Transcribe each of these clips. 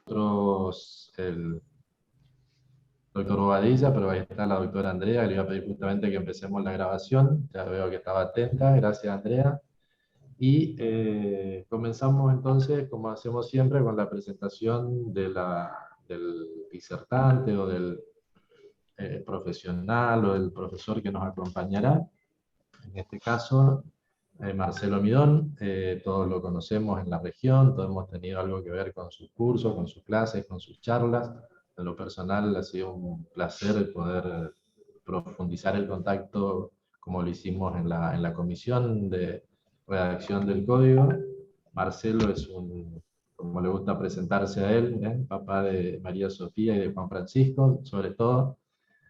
nosotros el doctor Bobadilla, pero ahí está la doctora Andrea, que le iba a pedir justamente que empecemos la grabación. Ya veo que estaba atenta, gracias Andrea. Y comenzamos entonces, como hacemos siempre, con la presentación del disertante o del profesional o del profesor que nos acompañará. En este caso, Marcelo Midón, todos lo conocemos en la región, todos hemos tenido algo que ver con sus cursos, con sus clases, con sus charlas. En lo personal ha sido un placer poder profundizar el contacto como lo hicimos en la comisión de redacción del código. Marcelo es como le gusta presentarse a él, papá de María Sofía y de Juan Francisco, sobre todo,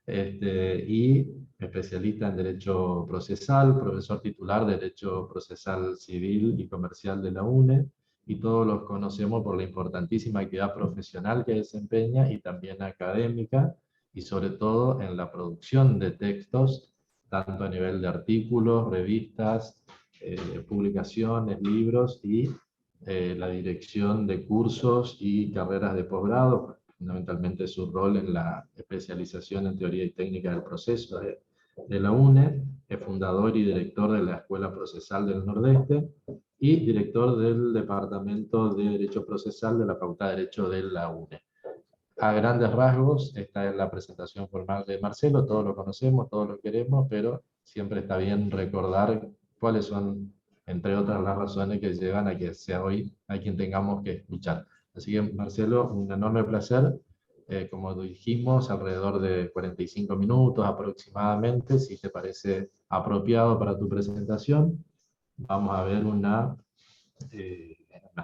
y especialista en Derecho Procesal, profesor titular de Derecho Procesal Civil y Comercial de la UNE, y todos los conocemos por la importantísima actividad profesional que desempeña y también académica, y sobre todo en la producción de textos, tanto a nivel de artículos, revistas, publicaciones, libros, y la dirección de cursos y carreras de posgrado, fundamentalmente su rol en la especialización en teoría y técnica del proceso de la UNE, es fundador y director de la Escuela Procesal del Nordeste y director del Departamento de Derecho Procesal de la Facultad de Derecho de la UNE. A grandes rasgos, esta es la presentación formal de Marcelo, todos lo conocemos, todos lo queremos, pero siempre está bien recordar cuáles son, entre otras, las razones que llevan a que sea hoy a quien tengamos que escuchar. Así que, Marcelo, un enorme placer. Como dijimos, alrededor de 45 minutos aproximadamente, si te parece apropiado para tu presentación. Vamos a ver una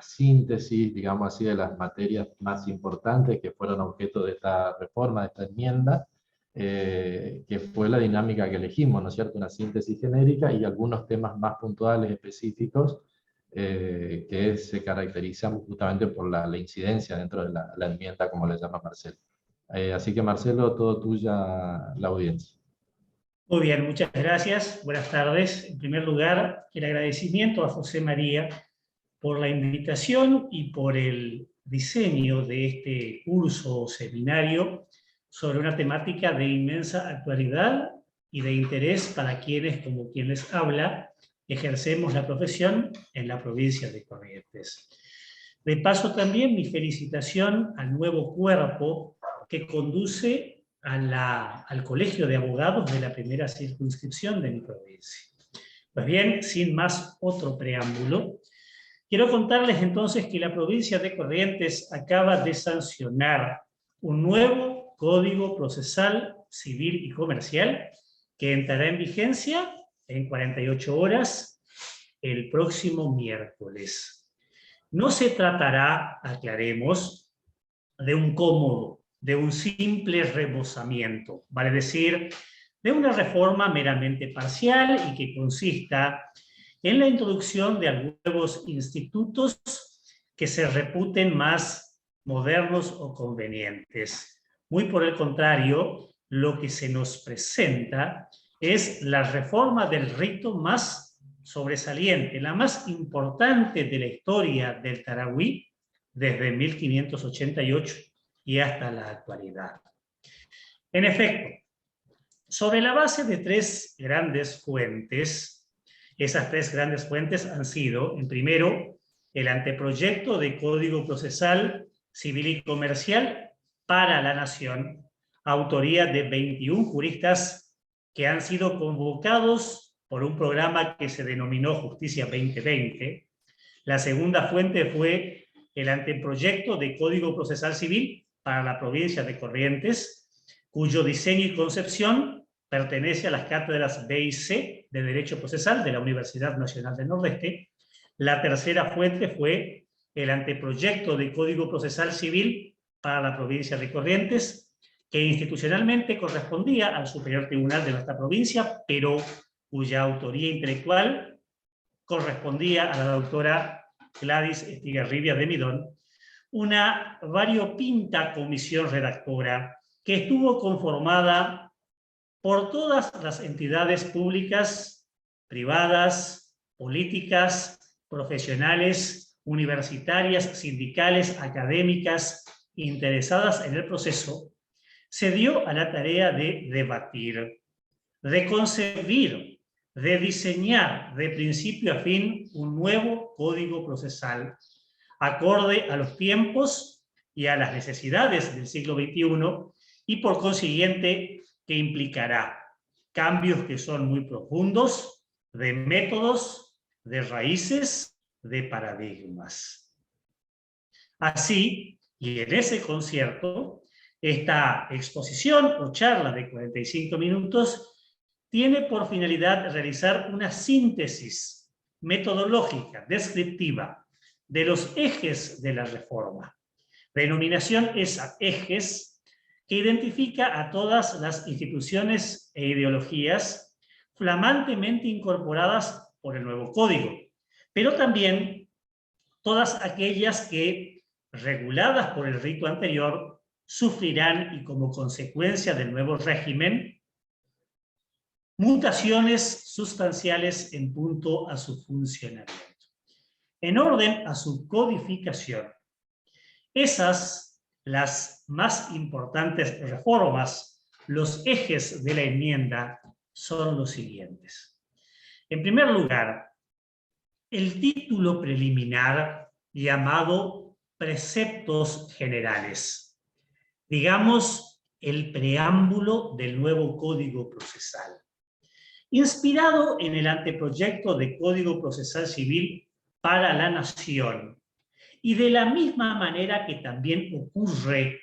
síntesis, digamos así, de las materias más importantes que fueron objeto de esta reforma, de esta enmienda, que fue la dinámica que elegimos, ¿no es cierto? Una síntesis genérica y algunos temas más puntuales, específicos, que se caracterizan justamente por la incidencia dentro de la enmienda, como le llama Marcelo. Así que, Marcelo, todo tuya la audiencia. Muy bien, muchas gracias. Buenas tardes. En primer lugar, el agradecimiento a José María por la invitación y por el diseño de este curso o seminario sobre una temática de inmensa actualidad y de interés para quienes, como quien les habla, ejercemos la profesión en la provincia de Corrientes. De paso también mi felicitación al nuevo cuerpo que conduce al Colegio de Abogados de la primera circunscripción de mi provincia. Pues bien, sin más otro preámbulo, quiero contarles entonces que la provincia de Corrientes acaba de sancionar un nuevo Código Procesal Civil y Comercial que entrará en vigencia en 48 horas el próximo miércoles. No se tratará, aclaremos, de un cómodo, de un simple rebozamiento, vale decir, de una reforma meramente parcial y que consista en la introducción de nuevos institutos que se reputen más modernos o convenientes. Muy por el contrario, lo que se nos presenta es la reforma del rito más sobresaliente, la más importante de la historia del Tarahui desde 1588 y hasta la actualidad. En efecto, sobre la base de tres grandes fuentes, esas tres grandes fuentes han sido, en primero, el anteproyecto de Código Procesal Civil y Comercial para la Nación, autoría de 21 juristas que han sido convocados por un programa que se denominó Justicia 2020. La segunda fuente fue el anteproyecto de Código Procesal Civil para la provincia de Corrientes, cuyo diseño y concepción pertenece a las cátedras B y C de Derecho Procesal de la Universidad Nacional del Nordeste. La tercera fuente fue el anteproyecto de Código Procesal Civil para la provincia de Corrientes, que institucionalmente correspondía al Superior Tribunal de nuestra provincia, pero cuya autoría intelectual correspondía a la doctora Gladys Estigarribia de Midón, una variopinta comisión redactora que estuvo conformada por todas las entidades públicas, privadas, políticas, profesionales, universitarias, sindicales, académicas interesadas en el proceso, se dio a la tarea de debatir, de concebir, de diseñar de principio a fin un nuevo código procesal, acorde a los tiempos y a las necesidades del siglo XXI, y por consiguiente que implicará cambios que son muy profundos, de métodos, de raíces, de paradigmas. Así, y en ese concierto, esta exposición o charla de 45 minutos tiene por finalidad realizar una síntesis metodológica, descriptiva, de los ejes de la reforma. Denominación esa, ejes, que identifica a todas las instituciones e ideologías flamantemente incorporadas por el nuevo código, pero también todas aquellas que, reguladas por el rito anterior, sufrirán, y como consecuencia del nuevo régimen, mutaciones sustanciales en punto a su funcionamiento. En orden a su codificación, esas, las más importantes reformas, los ejes de la enmienda, son los siguientes. En primer lugar, el título preliminar llamado Preceptos Generales, digamos el preámbulo del nuevo Código Procesal, inspirado en el anteproyecto de Código Procesal Civil para la Nación, y de la misma manera que también ocurre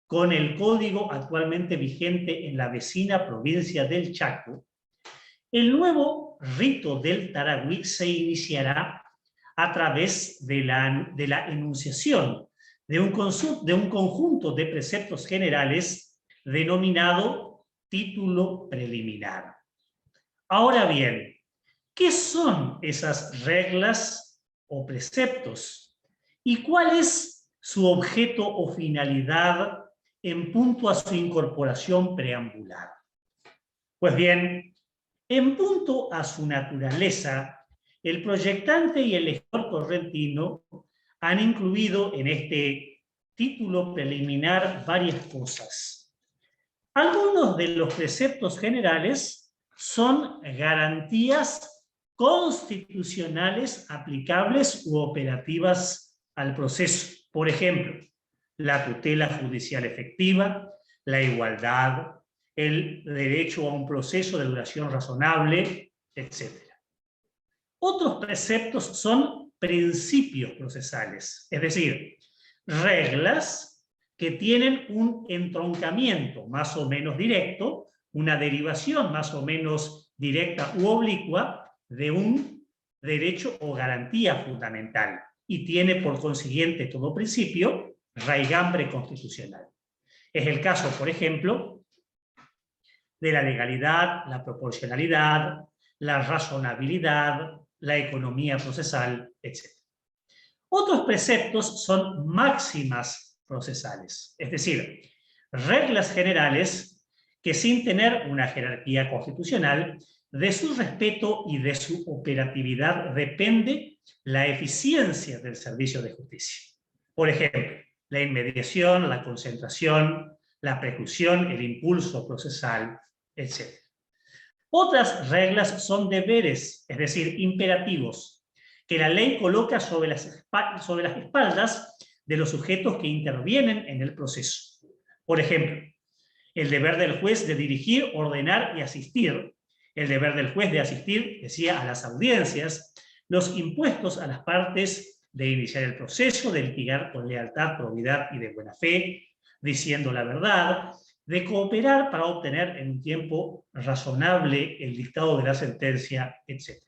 con el código actualmente vigente en la vecina provincia del Chaco, el nuevo rito del Tarahui se iniciará a través de la enunciación de un conjunto de preceptos generales denominado título preliminar. Ahora bien, ¿qué son esas reglas o preceptos? ¿Y cuál es su objeto o finalidad en punto a su incorporación preambular? Pues bien, en punto a su naturaleza, el proyectante y el legislador correntino han incluido en este título preliminar varias cosas. Algunos de los preceptos generales son garantías constitucionales aplicables u operativas al proceso. Por ejemplo, la tutela judicial efectiva, la igualdad, el derecho a un proceso de duración razonable, etc. Otros preceptos son principios procesales, es decir, reglas que tienen un entroncamiento más o menos directo, una derivación más o menos directa u oblicua de un derecho o garantía fundamental, y tiene por consiguiente todo principio raigambre constitucional. Es el caso, por ejemplo, de la legalidad, la proporcionalidad, la razonabilidad, la economía procesal, etc. Otros preceptos son máximas procesales, es decir, reglas generales que, sin tener una jerarquía constitucional, de su respeto y de su operatividad depende la eficiencia del servicio de justicia. Por ejemplo, la inmediación, la concentración, la preclusión, el impulso procesal, etc. Otras reglas son deberes, es decir, imperativos, que la ley coloca sobre las espaldas de los sujetos que intervienen en el proceso. Por ejemplo, el deber del juez de dirigir, ordenar y asistir, el deber del juez de asistir, decía, a las audiencias, los impuestos a las partes de iniciar el proceso, de litigar con lealtad, probidad y de buena fe, diciendo la verdad, de cooperar para obtener en un tiempo razonable el dictado de la sentencia, etc.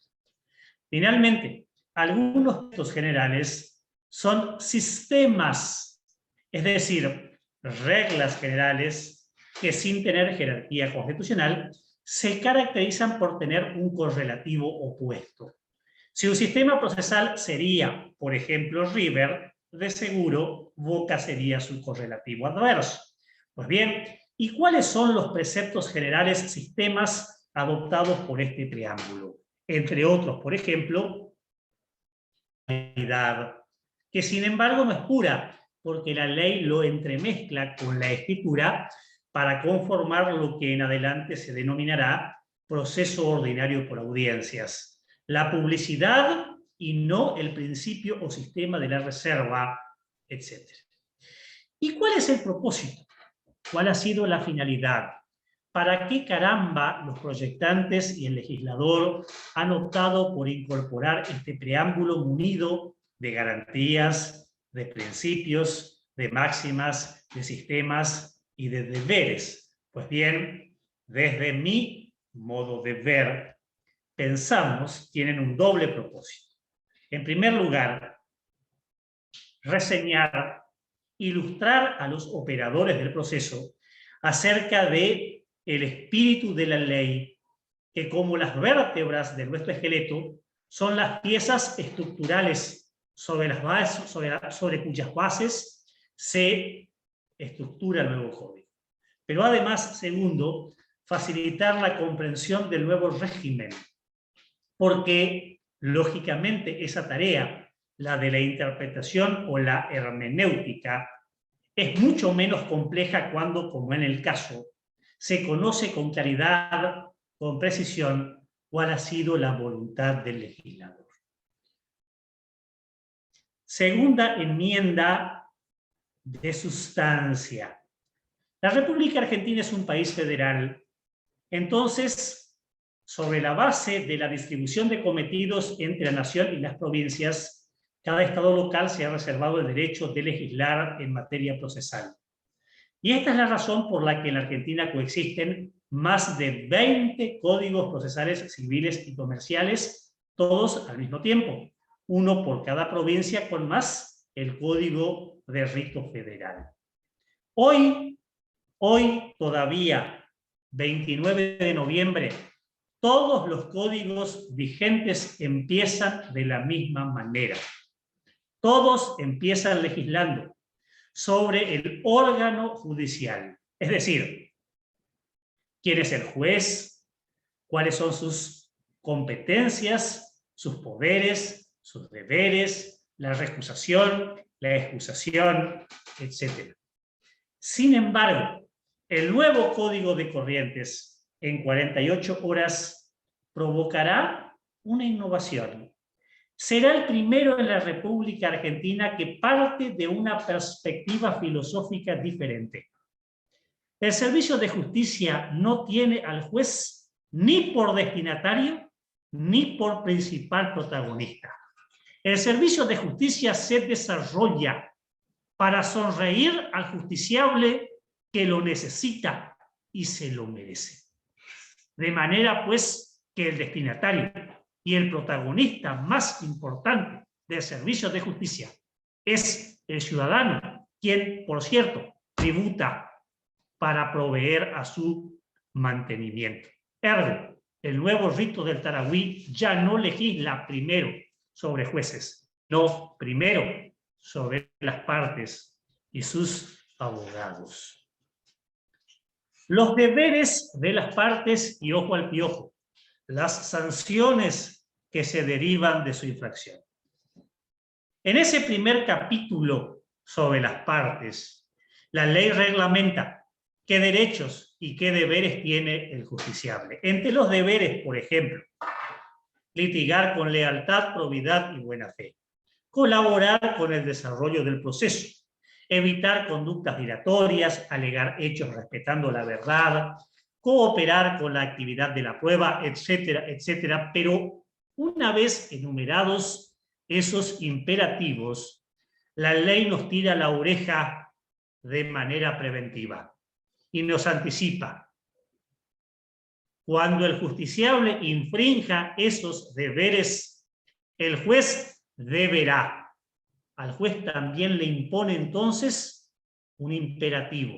Finalmente, algunos textos generales son sistemas, es decir, reglas generales que, sin tener jerarquía constitucional, se caracterizan por tener un correlativo opuesto. Si un sistema procesal sería, por ejemplo, River, de seguro Boca sería su correlativo adverso. Pues bien, ¿y cuáles son los preceptos generales, sistemas adoptados por este preámbulo? Entre otros, por ejemplo, la legalidad, que sin embargo no es pura, porque la ley lo entremezcla con la escritura para conformar lo que en adelante se denominará proceso ordinario por audiencias. La publicidad y no el principio o sistema de la reserva, etc. ¿Y cuál es el propósito? ¿Cuál ha sido la finalidad? ¿Para qué caramba los proyectantes y el legislador han optado por incorporar este preámbulo munido de garantías, de principios, de máximas, de sistemas y de deberes? Pues bien, desde mi modo de ver, pensamos tienen un doble propósito. En primer lugar, reseñar, ilustrar a los operadores del proceso acerca de el espíritu de la ley, que como las vértebras de nuestro esqueleto son las piezas estructurales sobre cuyas bases se estructura el nuevo código. Pero además, segundo, facilitar la comprensión del nuevo régimen, porque lógicamente esa tarea, la de la interpretación o la hermenéutica, es mucho menos compleja cuando, como en el caso, se conoce con claridad, con precisión, cuál ha sido la voluntad del legislador. Segunda enmienda de sustancia. La República Argentina es un país federal. Entonces, sobre la base de la distribución de cometidos entre la nación y las provincias, cada estado local se ha reservado el derecho de legislar en materia procesal. Y esta es la razón por la que en la Argentina coexisten más de 20 códigos procesales civiles y comerciales, todos al mismo tiempo, uno por cada provincia, con más el Código de Rito Federal. Hoy todavía, 29 de noviembre, todos los códigos vigentes empiezan de la misma manera. Todos empiezan legislando sobre el órgano judicial. Es decir, quién es el juez, cuáles son sus competencias, sus poderes, sus deberes, la recusación, la excusación, etc. Sin embargo, el nuevo Código de Corrientes en 48 horas provocará una innovación. Será el primero en la República Argentina que parte de una perspectiva filosófica diferente. El servicio de justicia no tiene al juez ni por destinatario ni por principal protagonista. El servicio de justicia se desarrolla para sonreír al justiciable que lo necesita y se lo merece. De manera, pues, que el destinatario y el protagonista más importante del servicio de justicia es el ciudadano, quien, por cierto, tributa para proveer a su mantenimiento. Ergo, el nuevo rito del Tarahui ya no legisla primero sobre jueces, no, primero sobre las partes y sus abogados. Los deberes de las partes, y ojo al piojo, las sanciones que se derivan de su infracción. En ese primer capítulo sobre las partes, la ley reglamenta qué derechos y qué deberes tiene el justiciable. Entre los deberes, por ejemplo, litigar con lealtad, probidad y buena fe, colaborar con el desarrollo del proceso, evitar conductas dilatorias, alegar hechos respetando la verdad, cooperar con la actividad de la prueba, etcétera, etcétera. Pero una vez enumerados esos imperativos, la ley nos tira la oreja de manera preventiva y nos anticipa. Cuando el justiciable infrinja esos deberes, el juez deberá. Al juez también le impone entonces un imperativo.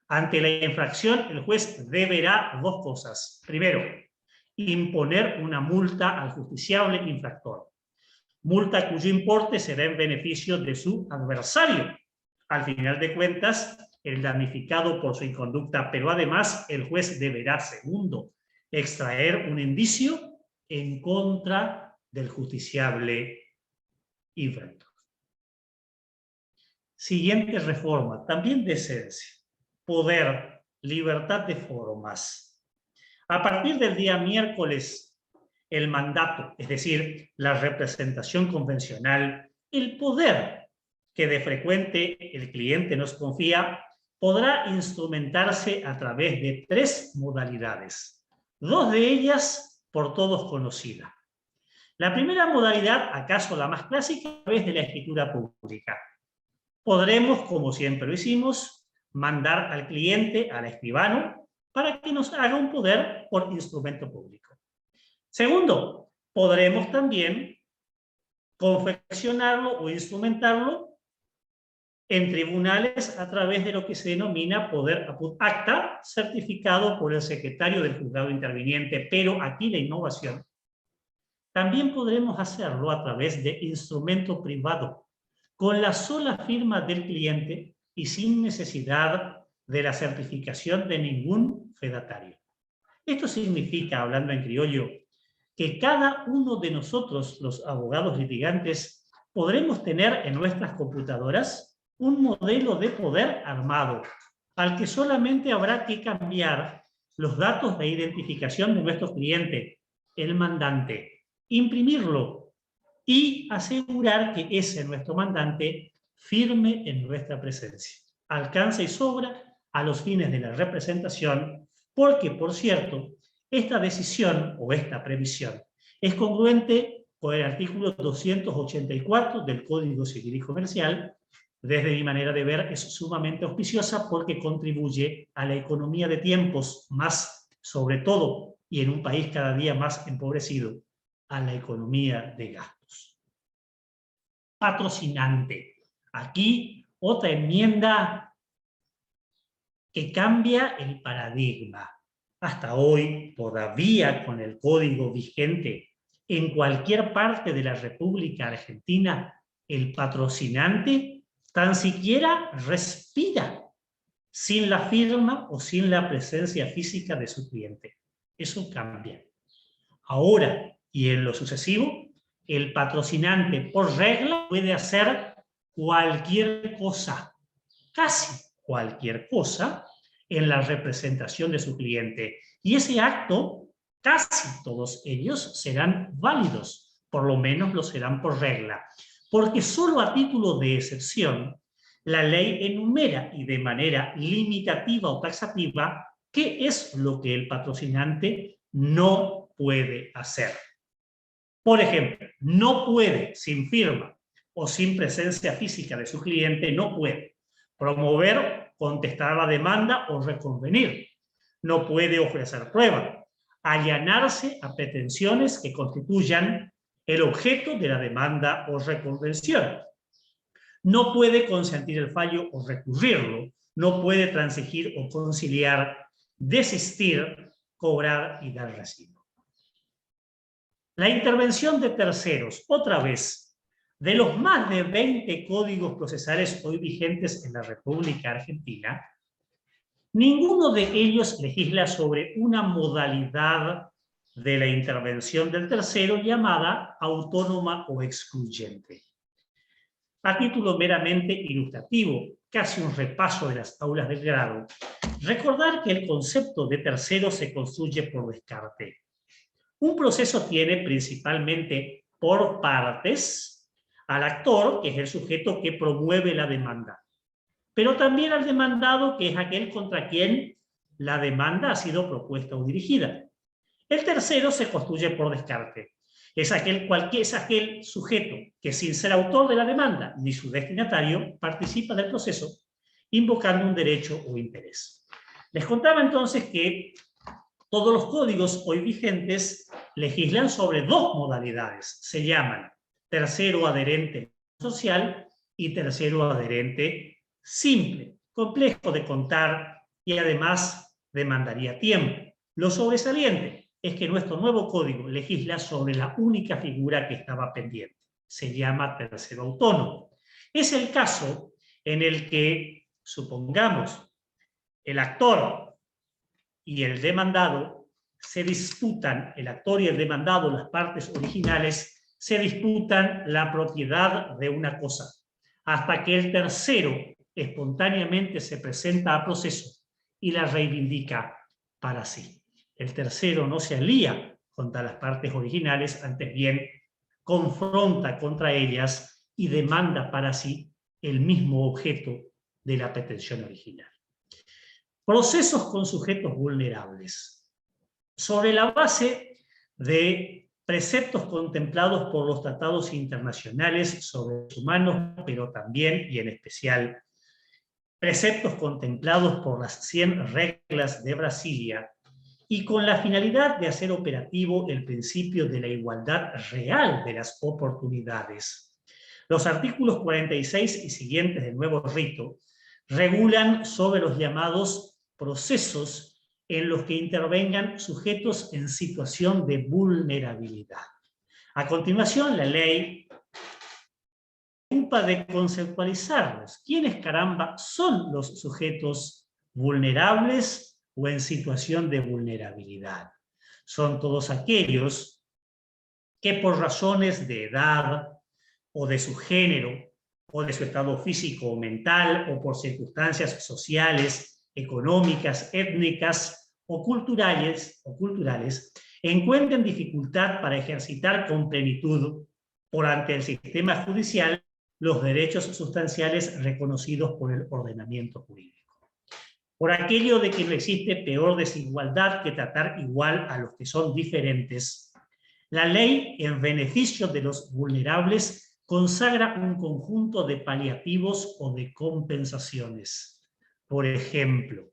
Ante la infracción, el juez deberá dos cosas. Primero, imponer una multa al justiciable infractor. Multa cuyo importe será en beneficio de su adversario. Al final de cuentas, el damnificado por su inconducta, pero además el juez deberá, segundo, extraer un indicio en contra del justiciable infractor. siguiente reforma, también de esencia: poder, libertad de formas. A partir del día miércoles, el mandato, es decir, la representación convencional, el poder que de frecuente el cliente nos confía, podrá instrumentarse a través de 3 modalidades, 2 de ellas por todos conocidas. La primera modalidad, acaso la más clásica, a través de la escritura pública. Podremos, como siempre lo hicimos, mandar al cliente, al escribano, para que nos haga un poder por instrumento público. Segundo, podremos también confeccionarlo o instrumentarlo en tribunales a través de lo que se denomina poder apud acta, certificado por el secretario del juzgado interviniente. Pero aquí la innovación: también podremos hacerlo a través de instrumento privado, con la sola firma del cliente y sin necesidad de la certificación de ningún fedatario. Esto significa, hablando en criollo, que cada uno de nosotros, los abogados litigantes, podremos tener en nuestras computadoras un modelo de poder armado, al que solamente habrá que cambiar los datos de identificación de nuestro cliente, el mandante, imprimirlo y asegurar que ese nuestro mandante firme en nuestra presencia. Alcanza y sobra a los fines de la representación, porque, por cierto, esta decisión o esta previsión es congruente con el artículo 284 del Código Civil y Comercial. Desde mi manera de ver, es sumamente auspiciosa porque contribuye a la economía de tiempos, más sobre todo, y en un país cada día más empobrecido, a la economía de gastos. Patrocinante. Aquí otra enmienda que cambia el paradigma. Hasta hoy, todavía con el código vigente, en cualquier parte de la República Argentina, el patrocinante tan siquiera respira sin la firma o sin la presencia física de su cliente. Eso cambia. Ahora y en lo sucesivo, el patrocinante por regla puede hacer cualquier cosa, casi cualquier cosa, en la representación de su cliente. Y ese acto, casi todos ellos serán válidos, por lo menos lo serán por regla, porque solo a título de excepción la ley enumera y de manera limitativa o taxativa qué es lo que el patrocinante no puede hacer. Por ejemplo, no puede, sin firma o sin presencia física de su cliente, no puede promover, contestar la demanda o reconvenir. No puede ofrecer prueba, allanarse a pretensiones que constituyan el objeto de la demanda o reconvención. No puede consentir el fallo o recurrirlo. No puede transigir o conciliar, desistir, cobrar y dar recibo. La intervención de terceros, otra vez, de los más de 20 códigos procesales hoy vigentes en la República Argentina, ninguno de ellos legisla sobre una modalidad de la intervención del tercero llamada autónoma o excluyente. A título meramente ilustrativo, casi un repaso de las aulas del grado, recordar que el concepto de tercero se construye por descarte. Un proceso tiene principalmente por partes al actor, que es el sujeto que promueve la demanda, pero también al demandado, que es aquel contra quien la demanda ha sido propuesta o dirigida. El tercero se construye por descarte. Es aquel sujeto que, sin ser autor de la demanda ni su destinatario, participa del proceso invocando un derecho o interés. Les contaba entonces que todos los códigos hoy vigentes legislan sobre 2 modalidades. Se llaman tercero adherente social y tercero adherente simple. Complejo de contar y además demandaría tiempo. Lo sobresaliente es que nuestro nuevo código legisla sobre la única figura que estaba pendiente. Se llama tercero autónomo. Es el caso en el que, supongamos, el actor y el demandado se disputan, el actor y el demandado, las partes originales, se disputan la propiedad de una cosa. hasta que el tercero espontáneamente se presenta a proceso y la reivindica para sí. El tercero no se alía contra las partes originales, antes bien confronta contra ellas y demanda para sí el mismo objeto de la pretensión original. Procesos con sujetos vulnerables. Sobre la base de preceptos contemplados por los tratados internacionales sobre los humanos, pero también y en especial preceptos contemplados por las 100 reglas de Brasilia, y con la finalidad de hacer operativo el principio de la igualdad real de las oportunidades. Los artículos 46 y siguientes del nuevo rito regulan sobre los llamados procesos en los que intervengan sujetos en situación de vulnerabilidad. A continuación, la ley se ocupa de conceptualizarlos. ¿Quiénes, caramba, son los sujetos vulnerables o en situación de vulnerabilidad? Son todos aquellos que por razones de edad o de su género o de su estado físico o mental o por circunstancias sociales, económicas, étnicas o culturales, encuentren dificultad para ejercitar con plenitud por ante el sistema judicial los derechos sustanciales reconocidos por el ordenamiento jurídico. Por aquello de que no existe peor desigualdad que tratar igual a los que son diferentes, la ley, en beneficio de los vulnerables, consagra un conjunto de paliativos o de compensaciones. Por ejemplo,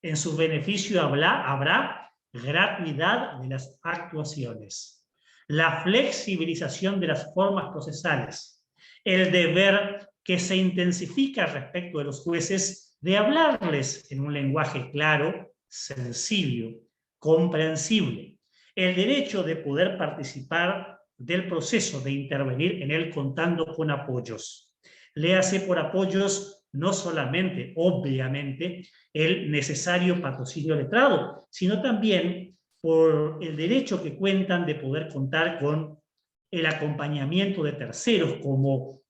en su beneficio habrá gratuidad de las actuaciones, la flexibilización de las formas procesales, el deber que se intensifica respecto de los jueces de hablarles en un lenguaje claro, sencillo, comprensible, el derecho de poder participar del proceso, de intervenir en él contando con apoyos. Léase por apoyos no solamente, obviamente, el necesario patrocinio letrado, sino también por el derecho que cuentan de poder contar con el acompañamiento de terceros como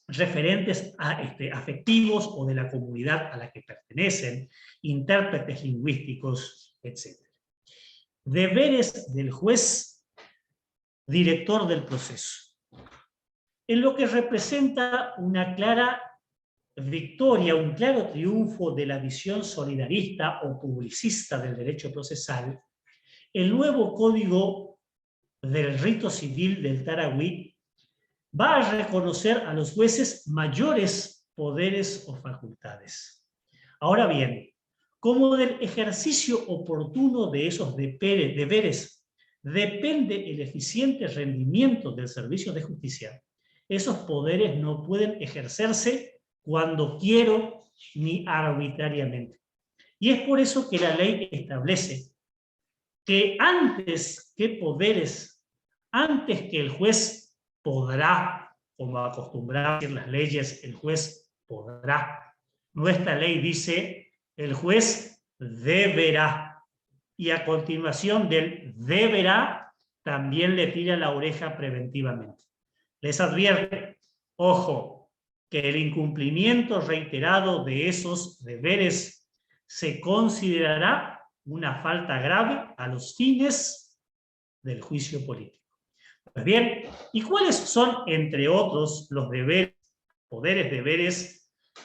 referentes afectivos o de la comunidad a la que pertenecen, intérpretes lingüísticos, etc. Deberes del juez, director del proceso. En lo que representa una clara victoria, un claro triunfo de la visión solidarista o publicista del derecho procesal, el nuevo Código del Rito Civil del Tarahui va a reconocer a los jueces mayores poderes o facultades. Ahora bien, como del ejercicio oportuno de esos deberes depende el eficiente rendimiento del servicio de justicia, esos poderes no pueden ejercerse cuando quiero ni arbitrariamente. Y es por eso que la ley establece que antes que el juez podrá, como acostumbraba a decir las leyes, el juez podrá. Nuestra ley dice, el juez deberá. Y a continuación del deberá, también le tira la oreja preventivamente. Les advierte, ojo, que el incumplimiento reiterado de esos deberes se considerará una falta grave a los fines del juicio político. Pues bien, ¿y cuáles son, entre otros, los deberes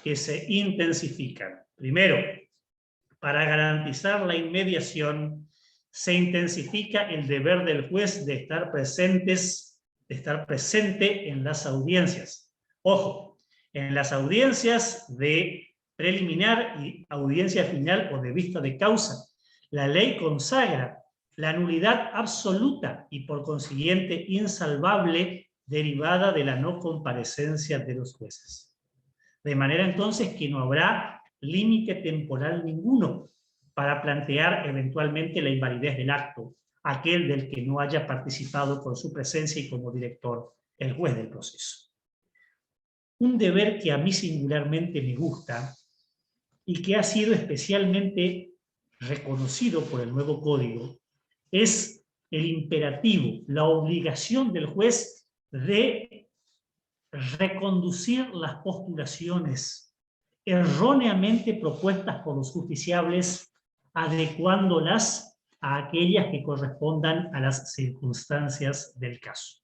que se intensifican? Primero, para garantizar la inmediación, se intensifica el deber del juez de estar presente en las audiencias. Ojo, en las audiencias de preliminar y audiencia final o de vista de causa, la ley consagra la nulidad absoluta y por consiguiente insalvable derivada de la no comparecencia de los jueces. De manera entonces que no habrá límite temporal ninguno para plantear eventualmente la invalidez del acto, aquel del que no haya participado con su presencia y como director el juez del proceso. Un deber que a mí singularmente me gusta y que ha sido especialmente reconocido por el nuevo código es el imperativo, la obligación del juez de reconducir las postulaciones erróneamente propuestas por los justiciables, adecuándolas a aquellas que correspondan a las circunstancias del caso.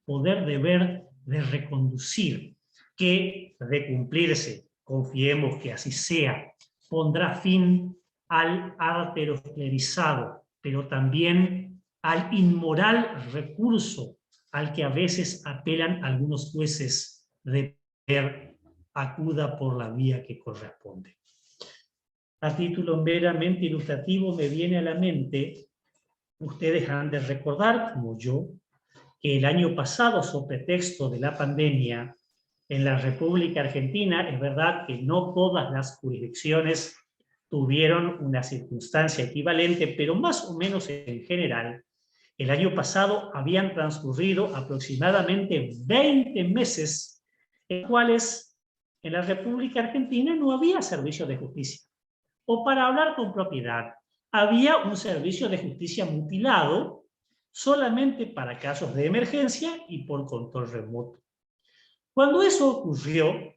Poder deber de reconducir, que de cumplirse, confiemos que así sea, pondrá fin al arterosclerizado, pero también al inmoral recurso al que a veces apelan algunos jueces de poder, acuda por la vía que corresponde. A título meramente ilustrativo me viene a la mente, ustedes han de recordar, como yo, que el año pasado, sobre pretexto de la pandemia, en la República Argentina, es verdad que no todas las jurisdicciones tuvieron una circunstancia equivalente, pero más o menos en general, el año pasado habían transcurrido aproximadamente 20 meses en los cuales en la República Argentina no había servicio de justicia. O para hablar con propiedad, había un servicio de justicia mutilado solamente para casos de emergencia y por control remoto. Cuando eso ocurrió,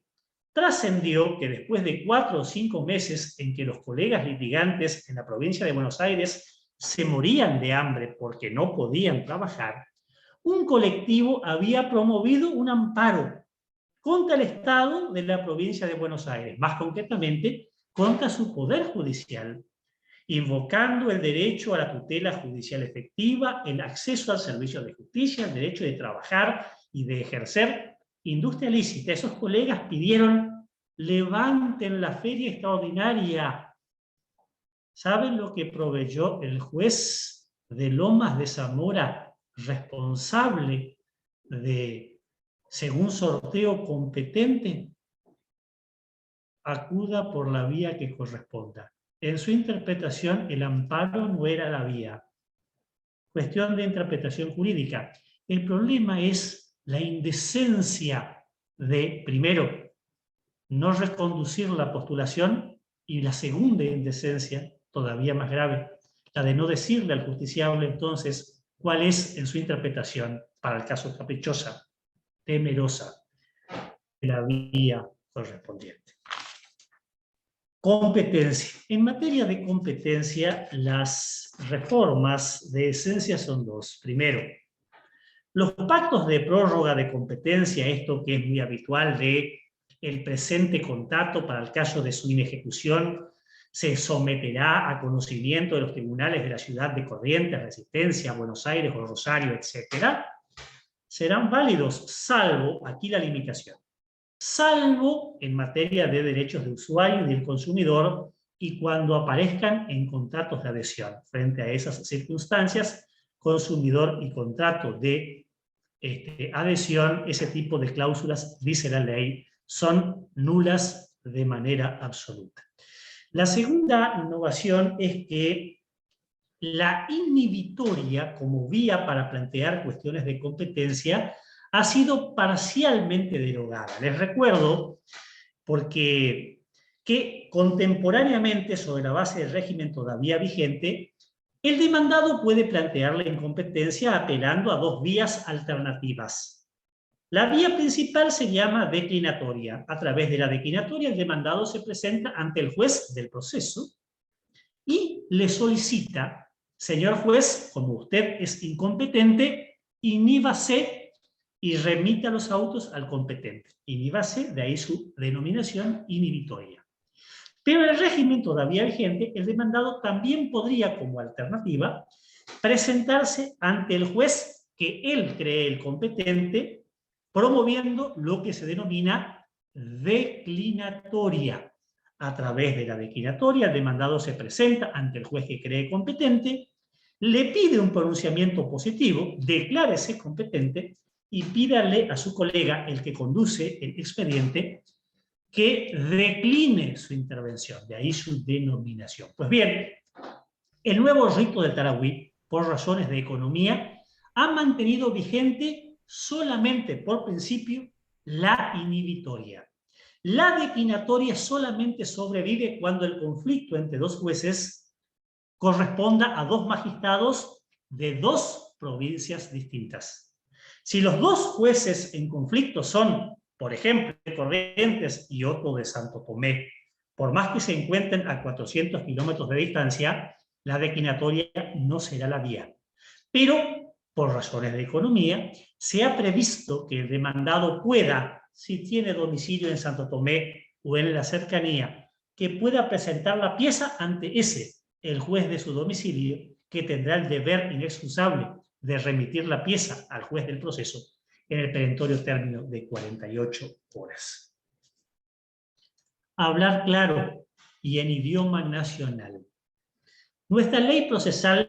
trascendió que después de 4 o 5 meses en que los colegas litigantes en la provincia de Buenos Aires se morían de hambre porque no podían trabajar, un colectivo había promovido un amparo contra el Estado de la provincia de Buenos Aires, más concretamente contra su poder judicial, invocando el derecho a la tutela judicial efectiva, el acceso al servicio de justicia, el derecho de trabajar y de ejercer industria lícita. Esos colegas pidieron: levanten la feria extraordinaria. ¿Saben lo que proveyó el juez de Lomas de Zamora, responsable de, según sorteo competente? Acuda por la vía que corresponda. En su interpretación, el amparo no era la vía. Cuestión de interpretación jurídica. El problema es la indecencia de, primero, no reconducir la postulación, y la segunda indecencia, todavía más grave, la de no decirle al justiciable entonces cuál es, en su interpretación, para el caso caprichosa, temerosa, la vía correspondiente. Competencia. En materia de competencia, las reformas de esencia son dos. Primero, los pactos de prórroga de competencia, esto que es muy habitual de el presente contrato para el caso de su inejecución, se someterá a conocimiento de los tribunales de la ciudad de Corrientes, Resistencia, Buenos Aires o Rosario, etc., serán válidos, salvo, aquí la limitación, salvo en materia de derechos de usuario y del consumidor, y cuando aparezcan en contratos de adhesión. Frente a esas circunstancias, consumidor y contrato de adhesión, ese tipo de cláusulas, dice la ley, son nulas de manera absoluta. La segunda innovación es que la inhibitoria como vía para plantear cuestiones de competencia ha sido parcialmente derogada. Les recuerdo, porque que contemporáneamente, sobre la base del régimen todavía vigente, el demandado puede plantear la incompetencia apelando a dos vías alternativas. La vía principal se llama declinatoria. A través de la declinatoria, el demandado se presenta ante el juez del proceso y le solicita: señor juez, como usted es incompetente, inhíbase y remita los autos al competente. Inhíbase, de ahí su denominación inhibitoria. Pero en el régimen todavía vigente, el demandado también podría, como alternativa, presentarse ante el juez que él cree el competente, promoviendo lo que se denomina declinatoria. A través de la declinatoria, el demandado se presenta ante el juez que cree competente, le pide un pronunciamiento positivo, declárese competente y pídale a su colega, el que conduce el expediente, que decline su intervención, de ahí su denominación. Pues bien, el nuevo rito del Tarahui, por razones de economía, ha mantenido vigente solamente por principio la inhibitoria. La declinatoria solamente sobrevive cuando el conflicto entre dos jueces corresponda a dos magistrados de dos provincias distintas. Si los dos jueces en conflicto son, por ejemplo, Corrientes y otro de Santo Tomé, por más que se encuentren a 400 kilómetros de distancia, la declinatoria no será la vía. Pero, por razones de economía, se ha previsto que el demandado pueda, si tiene domicilio en Santo Tomé o en la cercanía, que pueda presentar la pieza ante ese, el juez de su domicilio, que tendrá el deber inexcusable de remitir la pieza al juez del proceso en el perentorio término de 48 horas. Hablar claro y en idioma nacional. Nuestra ley procesal,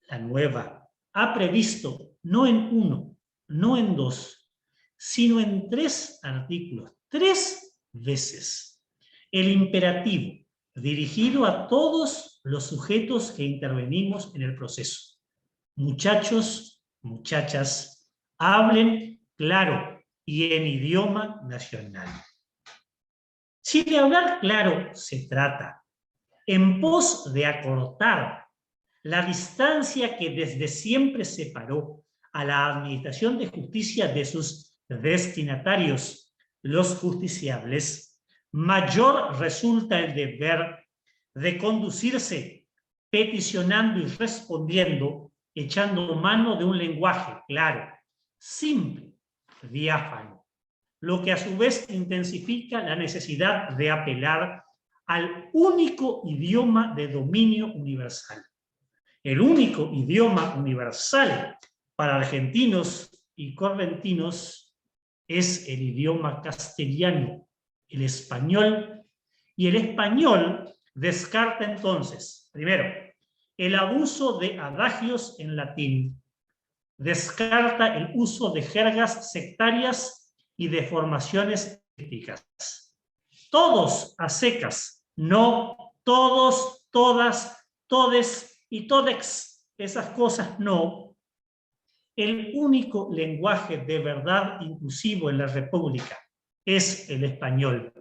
la nueva, ha previsto no en uno, no en dos, sino en 3 artículos, 3 veces, el imperativo dirigido a todos los sujetos que intervenimos en el proceso. Muchachos, muchachas, hablen claro y en idioma nacional. Si de hablar claro se trata, en pos de acortar la distancia que desde siempre separó a la Administración de Justicia de sus destinatarios, los justiciables, mayor resulta el deber de conducirse peticionando y respondiendo, echando mano de un lenguaje claro, simple, diáfano, lo que a su vez intensifica la necesidad de apelar al único idioma de dominio universal. El único idioma universal para argentinos y correntinos es el idioma castellano, el español, y el español descarta entonces, primero, el abuso de adagios en latín, descarta el uso de jergas sectarias y de formaciones éticas. Todos a secas, no todos, todas, todes y todex, esas cosas no. El único lenguaje de verdad inclusivo en la República es el español,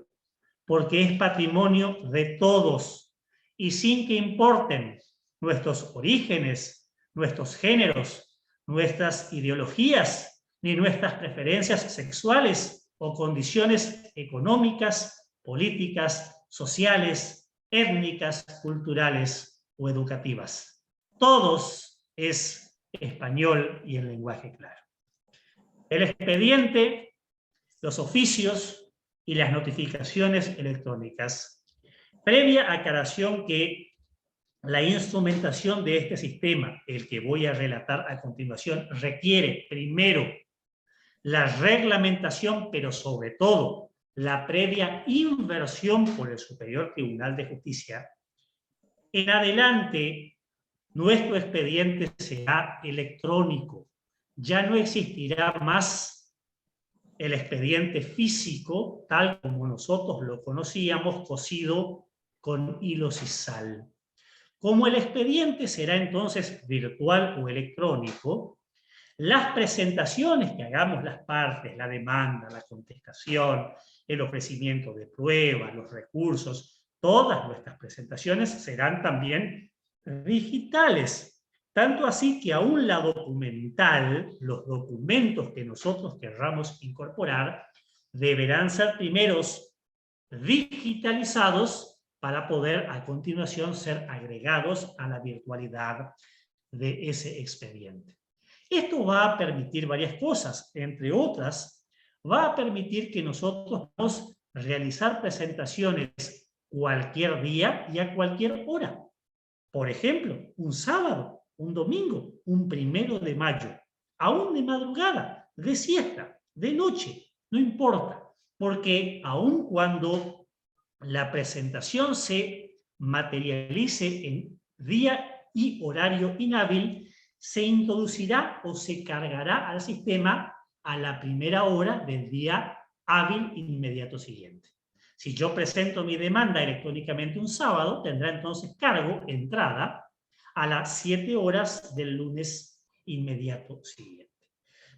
porque es patrimonio de todos y sin que importen nuestros orígenes, nuestros géneros, nuestras ideologías, ni nuestras preferencias sexuales o condiciones económicas, políticas, sociales, étnicas, culturales o educativas. Todos es español y el lenguaje claro. El expediente, los oficios y las notificaciones electrónicas. Previa aclaración que la instrumentación de este sistema, el que voy a relatar a continuación, requiere primero la reglamentación, pero sobre todo la previa inversión por el Superior Tribunal de Justicia. En adelante, nuestro expediente será electrónico. Ya no existirá más el expediente físico, tal como nosotros lo conocíamos, cosido con hilos y sal. Como el expediente será entonces virtual o electrónico, las presentaciones que hagamos las partes, la demanda, la contestación, el ofrecimiento de pruebas, los recursos, todas nuestras presentaciones serán también digitales. Tanto así que aún la documental, los documentos que nosotros querramos incorporar, deberán ser primeros digitalizados para poder a continuación ser agregados a la virtualidad de ese expediente. Esto va a permitir varias cosas, entre otras, va a permitir que nosotros podamos realizar presentaciones cualquier día y a cualquier hora. Por ejemplo, un sábado, un domingo, un 1 de mayo, aún de madrugada, de siesta, de noche, no importa, porque aun cuando la presentación se materialice en día y horario inhábil, se introducirá o se cargará al sistema a la primera hora del día hábil inmediato siguiente. Si yo presento mi demanda electrónicamente un sábado, tendrá entonces cargo, entrada, a las 7 horas del lunes inmediato siguiente.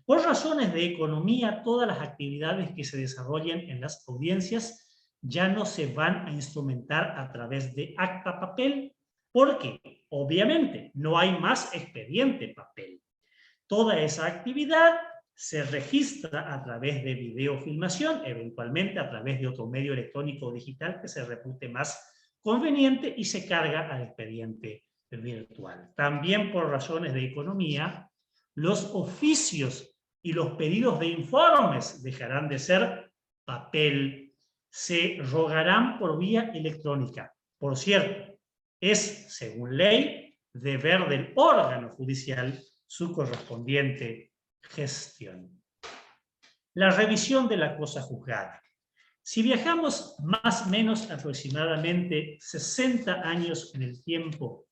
Por razones de economía, todas las actividades que se desarrollen en las audiencias ya no se van a instrumentar a través de acta papel, porque obviamente no hay más expediente papel. Toda esa actividad se registra a través de videofilmación, eventualmente a través de otro medio electrónico o digital que se repute más conveniente y se carga al expediente virtual. También por razones de economía, los oficios y los pedidos de informes dejarán de ser papel, se rogarán por vía electrónica. Por cierto, es, según ley, deber del órgano judicial su correspondiente gestión. La revisión de la cosa juzgada. Si viajamos más o menos aproximadamente 60 años en el tiempo,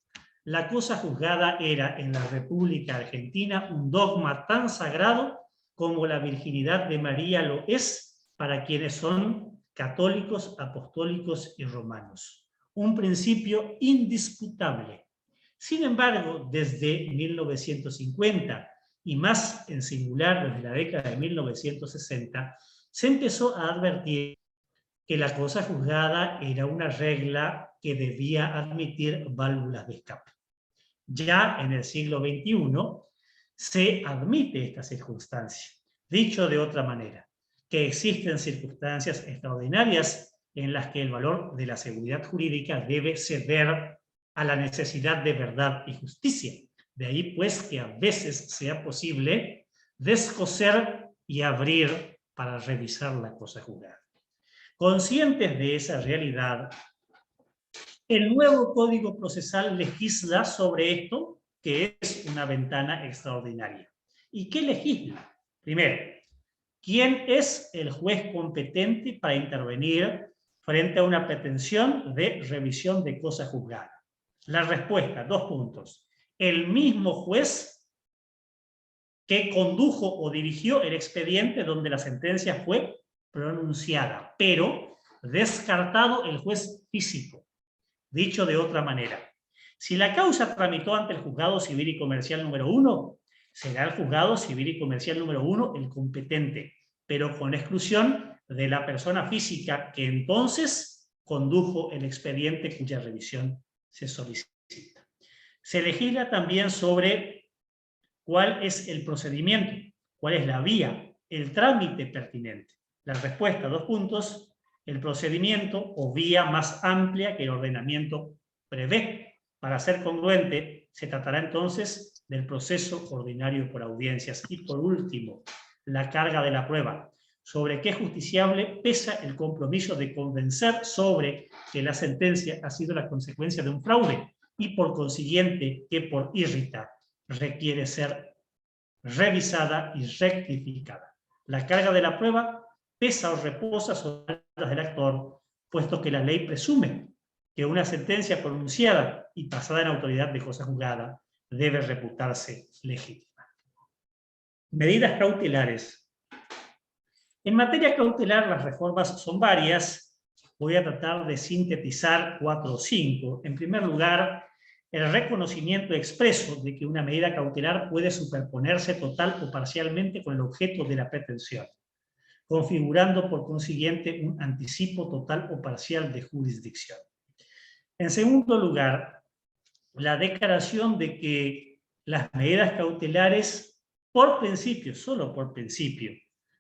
la cosa juzgada era en la República Argentina un dogma tan sagrado como la virginidad de María lo es para quienes son católicos, apostólicos y romanos. Un principio indisputable. Sin embargo, desde 1950 y más en singular desde la década de 1960, se empezó a advertir que la cosa juzgada era una regla que debía admitir válvulas de escape. Ya en el siglo XXI se admite esta circunstancia. Dicho de otra manera, que existen circunstancias extraordinarias en las que el valor de la seguridad jurídica debe ceder a la necesidad de verdad y justicia. De ahí pues que a veces sea posible descoser y abrir para revisar la cosa juzgada. Conscientes de esa realidad, el nuevo Código Procesal legisla sobre esto, que es una ventana extraordinaria. ¿Y qué legisla? Primero, ¿quién es el juez competente para intervenir frente a una pretensión de revisión de cosa juzgada? La respuesta, 2 puntos. El mismo juez que condujo o dirigió el expediente donde la sentencia fue pronunciada, pero descartado el juez físico. Dicho de otra manera, si la causa tramitó ante el juzgado civil y comercial número 1, será el juzgado civil y comercial número 1 el competente, pero con exclusión de la persona física que entonces condujo el expediente cuya revisión se solicita. Se legisla también sobre cuál es el procedimiento, cuál es la vía, el trámite pertinente. La respuesta, 2 puntos, el procedimiento o vía más amplia que el ordenamiento prevé. Para ser congruente, se tratará entonces del proceso ordinario por audiencias. Y por último, la carga de la prueba. Sobre qué justiciable pesa el compromiso de convencer sobre que la sentencia ha sido la consecuencia de un fraude y por consiguiente que por irrita requiere ser revisada y rectificada. La carga de la prueba pesa o reposa sobre las del actor, puesto que la ley presume que una sentencia pronunciada y pasada en autoridad de cosa juzgada debe reputarse legítima. Medidas cautelares. En materia cautelar las reformas son varias. Voy a tratar de sintetizar 4 o 5. En primer lugar, el reconocimiento expreso de que una medida cautelar puede superponerse total o parcialmente con el objeto de la pretensión, configurando por consiguiente un anticipo total o parcial de jurisdicción. En segundo lugar, la declaración de que las medidas cautelares, por principio, solo por principio,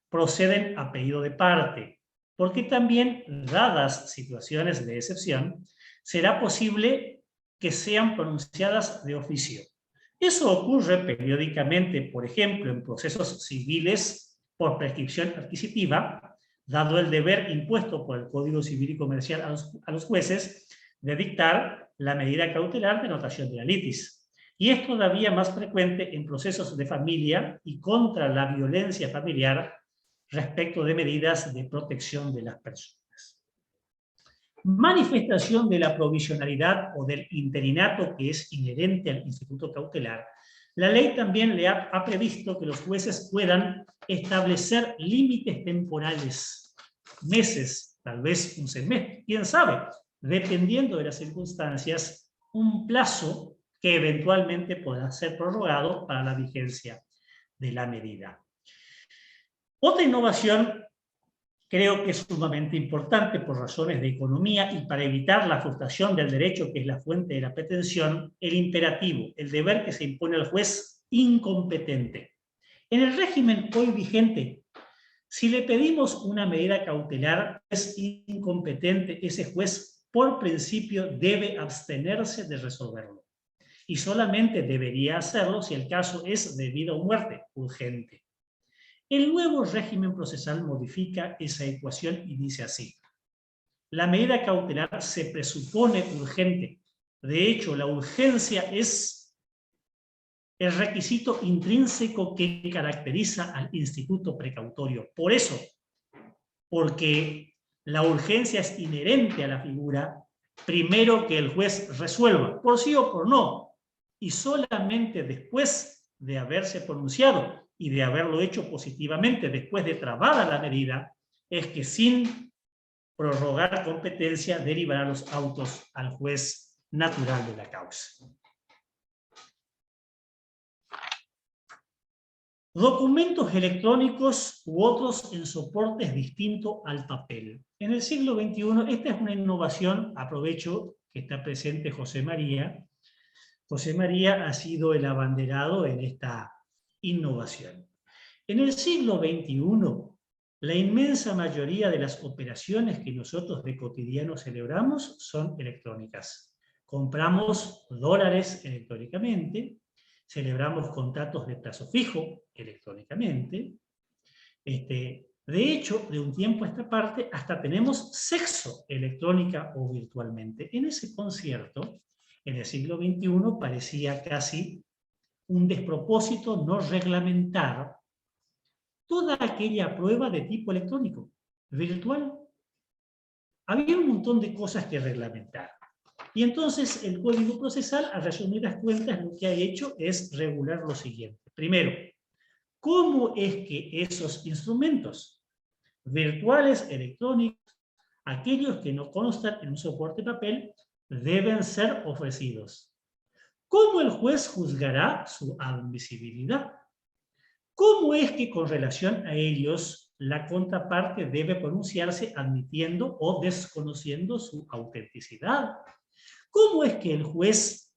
proceden a pedido de parte, porque también, dadas situaciones de excepción, será posible que sean pronunciadas de oficio. Eso ocurre periódicamente, por ejemplo, en procesos civiles por prescripción adquisitiva, dado el deber impuesto por el Código Civil y Comercial a los jueces de dictar la medida cautelar de notación de la litis. Y es todavía más frecuente en procesos de familia y contra la violencia familiar respecto de medidas de protección de las personas. Manifestación de la provisionalidad o del interinato que es inherente al instituto cautelar. La ley también le ha previsto que los jueces puedan establecer límites temporales, meses, tal vez un semestre, quién sabe, dependiendo de las circunstancias, un plazo que eventualmente podrá ser prorrogado para la vigencia de la medida. Otra innovación creo que es sumamente importante por razones de economía y para evitar la frustración del derecho que es la fuente de la pretensión, el imperativo, el deber que se impone al juez incompetente. En el régimen hoy vigente, si le pedimos una medida cautelar, es incompetente, ese juez por principio debe abstenerse de resolverlo. Y solamente debería hacerlo si el caso es de vida o muerte, urgente. El nuevo régimen procesal modifica esa ecuación y dice así: la medida cautelar se presupone urgente. De hecho, la urgencia es el requisito intrínseco que caracteriza al instituto precautorio. Por eso, porque la urgencia es inherente a la figura, primero que el juez resuelva, por sí o por no, y solamente después de haberse pronunciado y de haberlo hecho positivamente, después de trabada la medida, es que sin prorrogar competencia derivará los autos al juez natural de la causa. Documentos electrónicos u otros en soportes distintos al papel. En el siglo XXI, esta es una innovación, aprovecho que está presente José María. José María ha sido el abanderado en esta innovación. En el siglo XXI, la inmensa mayoría de las operaciones que nosotros de cotidiano celebramos son electrónicas. Compramos dólares electrónicamente, celebramos contratos de plazo fijo electrónicamente. De hecho, de un tiempo a esta parte, hasta tenemos sexo electrónica o virtualmente. En ese concierto, en el siglo XXI, parecía casi un despropósito no reglamentar toda aquella prueba de tipo electrónico, virtual. Había un montón de cosas que reglamentar. Y entonces el Código Procesal, a resumidas cuentas, lo que ha hecho es regular lo siguiente. Primero, ¿cómo es que esos instrumentos virtuales, electrónicos, aquellos que no constan en un soporte papel, deben ser ofrecidos? ¿Cómo el juez juzgará su admisibilidad? ¿Cómo es que con relación a ellos la contraparte debe pronunciarse admitiendo o desconociendo su autenticidad? ¿Cómo es que el juez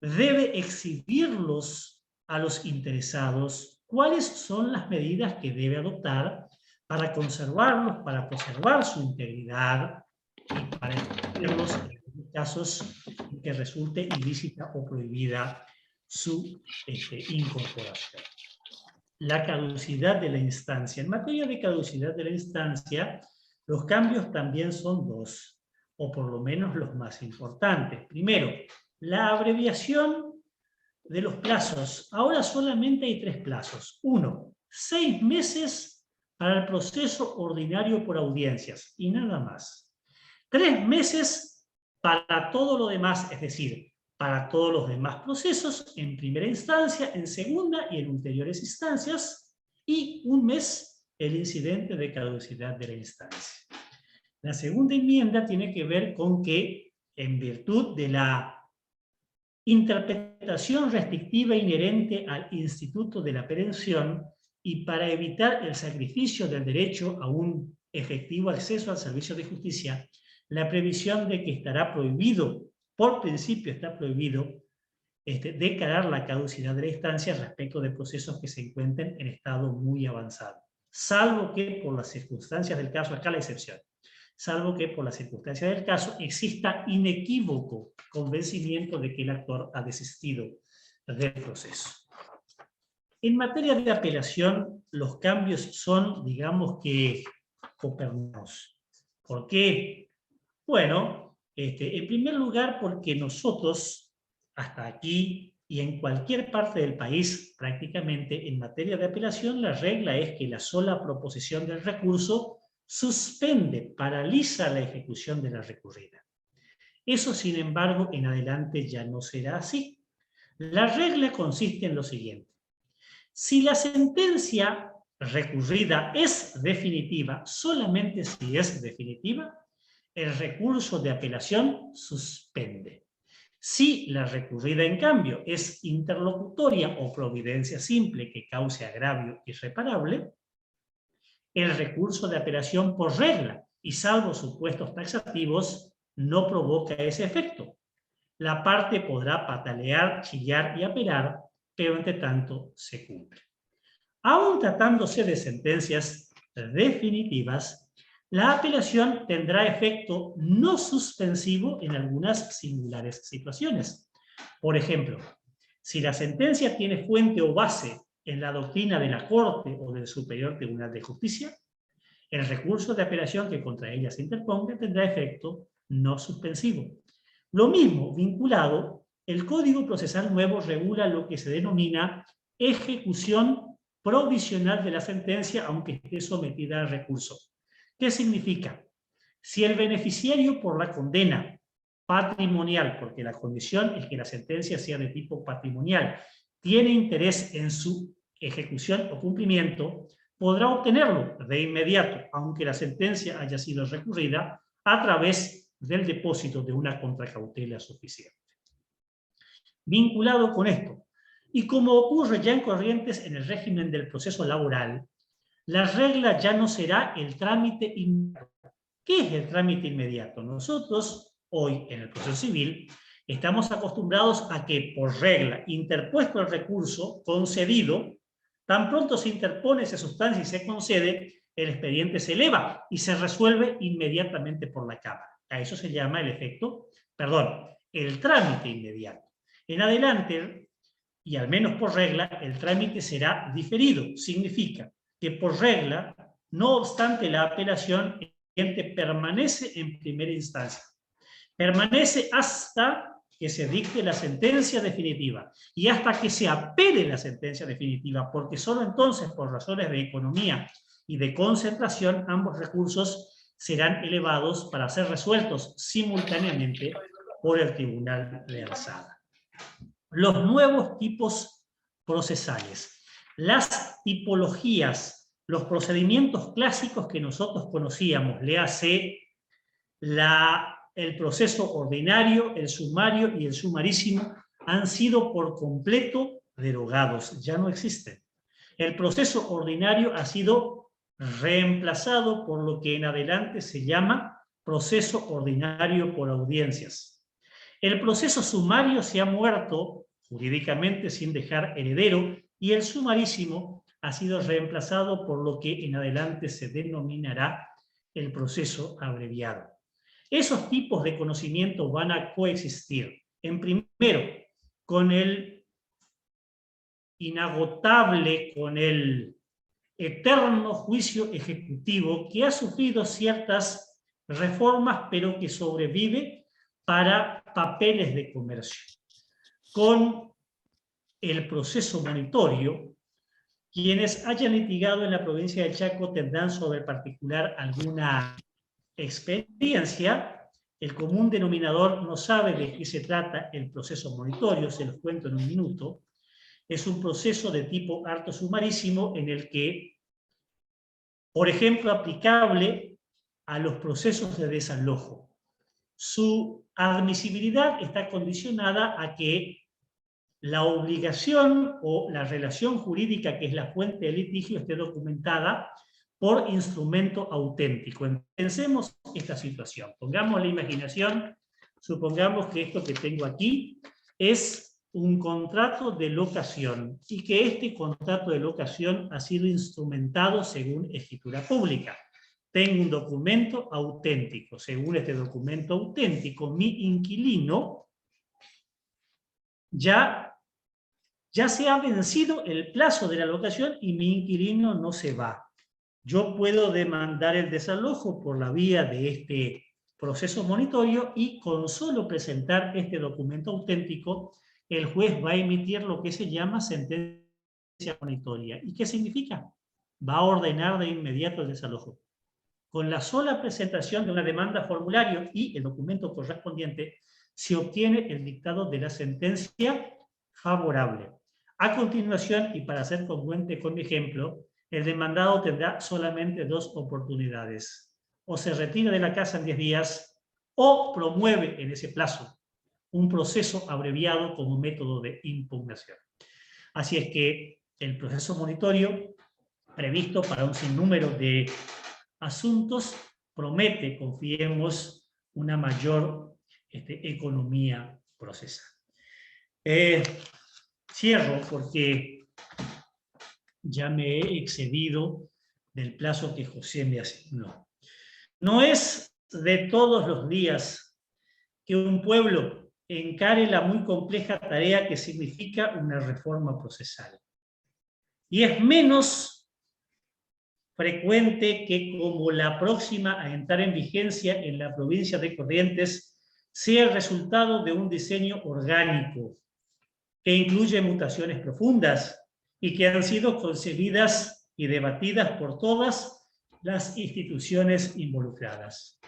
debe exhibirlos a los interesados? ¿Cuáles son las medidas que debe adoptar para conservarlos, para preservar su integridad y para exhibirlos en los casos en que resulte ilícita o prohibida su incorporación? La caducidad de la instancia. En materia de caducidad de la instancia, los cambios también son dos, o por lo menos los más importantes. Primero, la abreviación de los plazos. Ahora solamente hay 3 plazos. 1, 6 meses para el proceso ordinario por audiencias y nada más. 3 meses para todo lo demás, es decir, para todos los demás procesos, en primera instancia, en segunda y en ulteriores instancias, y 1 mes el incidente de caducidad de la instancia. La segunda enmienda tiene que ver con que, en virtud de la interpretación restrictiva inherente al instituto de la perención y para evitar el sacrificio del derecho a un efectivo acceso al servicio de justicia, la previsión de que estará prohibido, por principio está prohibido, declarar la caducidad de la instancia respecto de procesos que se encuentren en estado muy avanzado, salvo que por las circunstancias del caso, acá la excepción, salvo que por las circunstancias del caso exista inequívoco convencimiento de que el actor ha desistido del proceso. En materia de apelación, los cambios son, digamos que, copernicanos. ¿Por qué? Bueno, en primer lugar porque nosotros, hasta aquí y en cualquier parte del país, prácticamente, en materia de apelación, la regla es que la sola proposición del recurso suspende, paraliza la ejecución de la recurrida. Eso, sin embargo, en adelante ya no será así. La regla consiste en lo siguiente. Si la sentencia recurrida es definitiva, solamente si es definitiva, el recurso de apelación suspende. Si la recurrida, en cambio, es interlocutoria o providencia simple que cause agravio irreparable, el recurso de apelación por regla, y salvo supuestos taxativos, no provoca ese efecto. La parte podrá patalear, chillar y apelar, pero entre tanto se cumple. Aún tratándose de sentencias definitivas, la apelación tendrá efecto no suspensivo en algunas singulares situaciones. Por ejemplo, si la sentencia tiene fuente o base en la doctrina de la Corte o del Superior Tribunal de Justicia, el recurso de apelación que contra ella se interponga tendrá efecto no suspensivo. Lo mismo, vinculado, el Código Procesal Nuevo regula lo que se denomina ejecución provisional de la sentencia, aunque esté sometida al recurso. ¿Qué significa? Si el beneficiario por la condena patrimonial, porque la condición es que la sentencia sea de tipo patrimonial, tiene interés en su ejecución o cumplimiento, podrá obtenerlo de inmediato, aunque la sentencia haya sido recurrida, a través del depósito de una contracautela suficiente. Vinculado con esto, y como ocurre ya en Corrientes en el régimen del proceso laboral, la regla ya no será el trámite inmediato. ¿Qué es el trámite inmediato? Nosotros, hoy, en el proceso civil, estamos acostumbrados a que, por regla, interpuesto el recurso, concedido, tan pronto se interpone, se sustancia y se concede, el expediente se eleva y se resuelve inmediatamente por la Cámara. A eso se llama el trámite inmediato. En adelante, y al menos por regla, el trámite será diferido. Significa que por regla, no obstante la apelación, el expediente permanece en primera instancia. Permanece hasta que se dicte la sentencia definitiva y hasta que se apele la sentencia definitiva, porque solo entonces, por razones de economía y de concentración, ambos recursos serán elevados para ser resueltos simultáneamente por el Tribunal de Alzada. Los nuevos tipos procesales, las tipologías, los procedimientos clásicos que nosotros conocíamos, léase el proceso ordinario, el sumario y el sumarísimo, han sido por completo derogados, ya no existen. El proceso ordinario ha sido reemplazado por lo que en adelante se llama proceso ordinario por audiencias. El proceso sumario se ha muerto jurídicamente sin dejar heredero y el sumarísimo ha sido reemplazado por lo que en adelante se denominará el proceso abreviado. Esos tipos de conocimiento van a coexistir. En primero, con el inagotable, con el eterno juicio ejecutivo que ha sufrido ciertas reformas, pero que sobrevive para papeles de comercio. Con el proceso monitorio, quienes hayan litigado en la provincia de Chaco tendrán sobre particular alguna experiencia. El común denominador no sabe de qué se trata el proceso monitorio, se los cuento en un minuto. Es un proceso de tipo harto sumarísimo en el que, por ejemplo, aplicable a los procesos de desalojo. Su admisibilidad está condicionada a que la obligación o la relación jurídica que es la fuente del litigio esté documentada por instrumento auténtico. Pensemos esta situación. Pongamos la imaginación, supongamos que esto que tengo aquí es un contrato de locación y que este contrato de locación ha sido instrumentado según escritura pública. Tengo un documento auténtico. Según este documento auténtico, mi inquilino ya se ha vencido el plazo de la locación y mi inquilino no se va. Yo puedo demandar el desalojo por la vía de este proceso monitorio y con solo presentar este documento auténtico, el juez va a emitir lo que se llama sentencia monitoria. ¿Y qué significa? Va a ordenar de inmediato el desalojo. Con la sola presentación de una demanda formulario y el documento correspondiente, se obtiene el dictado de la sentencia favorable. A continuación, y para ser congruente con mi ejemplo, el demandado tendrá solamente dos oportunidades. O se retira de la casa en 10 días o promueve en ese plazo un proceso abreviado como método de impugnación. Así es que el proceso monitorio, previsto para un sinnúmero de asuntos, promete, confiemos, una mayor economía procesal. Cierro porque ya me he excedido del plazo que José me asignó. No es de todos los días que un pueblo encare la muy compleja tarea que significa una reforma procesal. Y es menos frecuente que, como la próxima a entrar en vigencia en la provincia de Corrientes, sea el resultado de un diseño orgánico que incluye mutaciones profundas y que han sido concebidas y debatidas por todas las instituciones involucradas.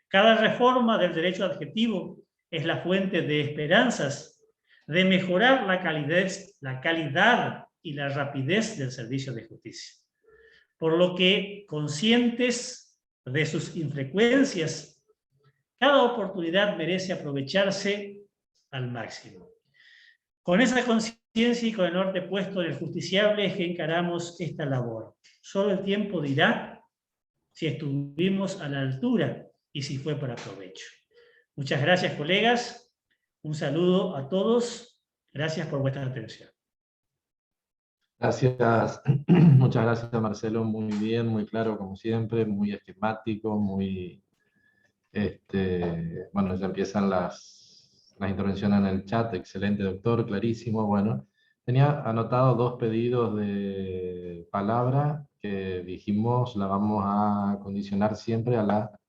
Cada reforma del derecho adjetivo es la fuente de esperanzas de mejorar la calidad y la rapidez del servicio de justicia. Por lo que, conscientes de sus infrecuencias, cada oportunidad merece aprovecharse al máximo. Con esa conciencia y con el norte puesto en el justiciable es que encaramos esta labor. Solo el tiempo dirá si estuvimos a la altura y si fue para provecho. Muchas gracias, colegas. Un saludo a todos. Gracias por vuestra atención. Gracias, muchas gracias Marcelo, muy bien, muy claro como siempre, muy esquemático, muy, bueno, ya empiezan las intervenciones en el chat, excelente doctor, clarísimo, bueno. Tenía anotado 2 pedidos de palabra que dijimos la vamos a condicionar siempre a la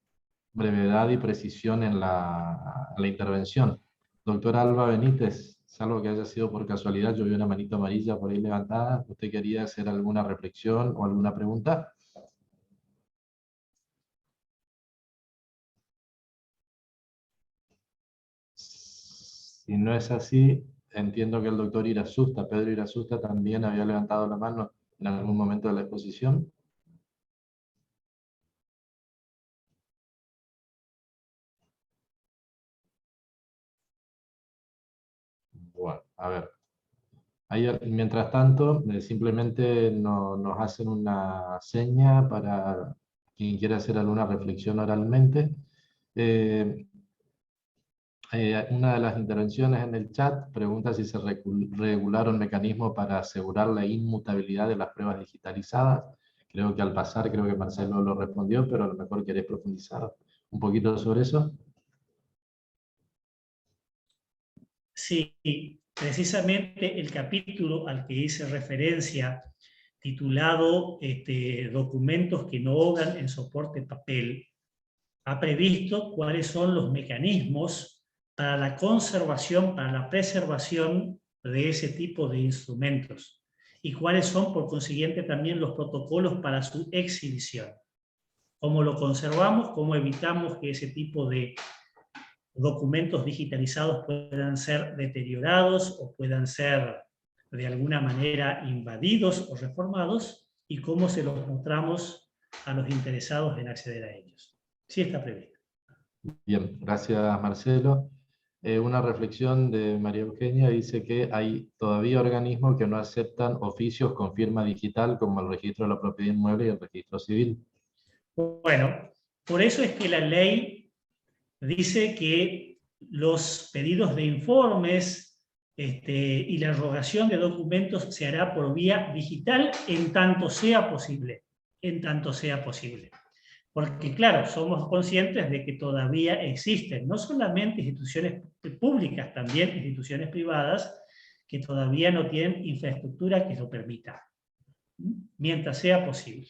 brevedad y precisión en la intervención. Doctor Alba Benítez, salvo que haya sido por casualidad, yo vi una manito amarilla por ahí levantada. ¿Usted quería hacer alguna reflexión o alguna pregunta? Si no es así, entiendo que el doctor Irasusta, Pedro Irasusta, también había levantado la mano en algún momento de la exposición. Bueno, a ver. Ahí, mientras tanto, simplemente nos hacen una seña para quien quiera hacer alguna reflexión oralmente. Una de las intervenciones en el chat pregunta si se regularon mecanismos para asegurar la inmutabilidad de las pruebas digitalizadas. Creo que al pasar, creo que Marcelo lo respondió, pero a lo mejor querés profundizar un poquito sobre eso. Sí, precisamente el capítulo al que hice referencia, titulado Documentos que no obran en soporte papel, ha previsto cuáles son los mecanismos para la conservación, para la preservación de ese tipo de instrumentos y cuáles son, por consiguiente, también los protocolos para su exhibición. Cómo lo conservamos, cómo evitamos que ese tipo de documentos digitalizados puedan ser deteriorados o puedan ser de alguna manera invadidos o reformados, y cómo se los mostramos a los interesados en acceder a ellos. Sí está previsto. Bien, gracias Marcelo. Una reflexión de María Eugenia dice que hay todavía organismos que no aceptan oficios con firma digital como el registro de la propiedad inmueble y el registro civil. Bueno, por eso es que la ley dice que los pedidos de informes y la erogación de documentos se hará por vía digital en tanto sea posible. En tanto sea posible. Porque, claro, somos conscientes de que todavía existen, no solamente instituciones públicas, también instituciones privadas, que todavía no tienen infraestructura que lo permita, mientras sea posible.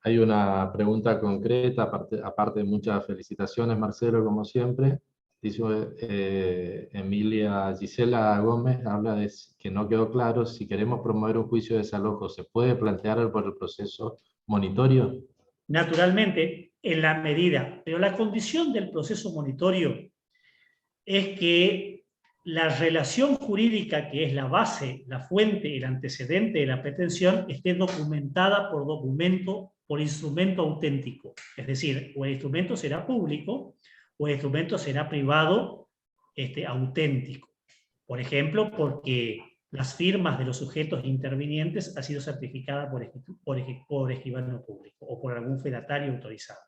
Hay una pregunta concreta, aparte de muchas felicitaciones, Marcelo, como siempre. Dice Emilia Gisela Gómez, habla de que no quedó claro si queremos promover un juicio de desalojo, ¿se puede plantear por el proceso monitorio? Naturalmente, en la medida, pero la condición del proceso monitorio es que la relación jurídica, que es la base, la fuente, el antecedente de la pretensión, esté documentada por documento, por instrumento auténtico. Es decir, o el instrumento será público o el instrumento será privado auténtico. Por ejemplo, porque las firmas de los sujetos intervinientes han sido certificadas por escribano público o por algún fedatario autorizado.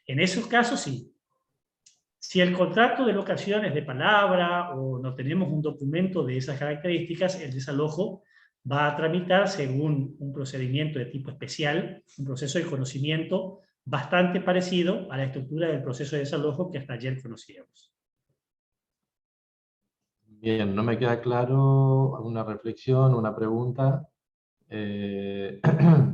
En esos casos sí. Si el contrato de locación es de palabra o no tenemos un documento de esas características, el desalojo va a tramitar según un procedimiento de tipo especial, un proceso de conocimiento bastante parecido a la estructura del proceso de desalojo que hasta ayer conocíamos. Bien, no me queda claro una reflexión, una pregunta.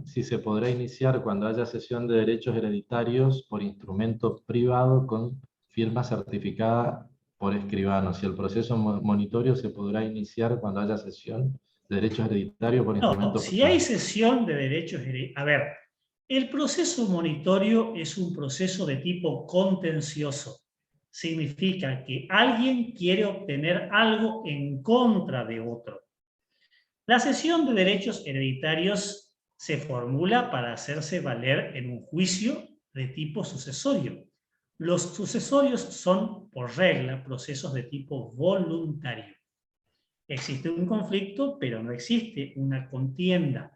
Si se podrá iniciar cuando haya cesión de derechos hereditarios por instrumento privado con firma certificada por escribano. Si el proceso monitorio se podrá iniciar cuando haya cesión de derechos hereditarios por No, instrumento si hay privado. cesión de derechos hereditarios, a ver, el proceso monitorio es un proceso de tipo contencioso. Significa que alguien quiere obtener algo en contra de otro. La cesión de derechos hereditarios se formula para hacerse valer en un juicio de tipo sucesorio. Los sucesorios son, por regla, procesos de tipo voluntario. Existe un conflicto, pero no existe una contienda.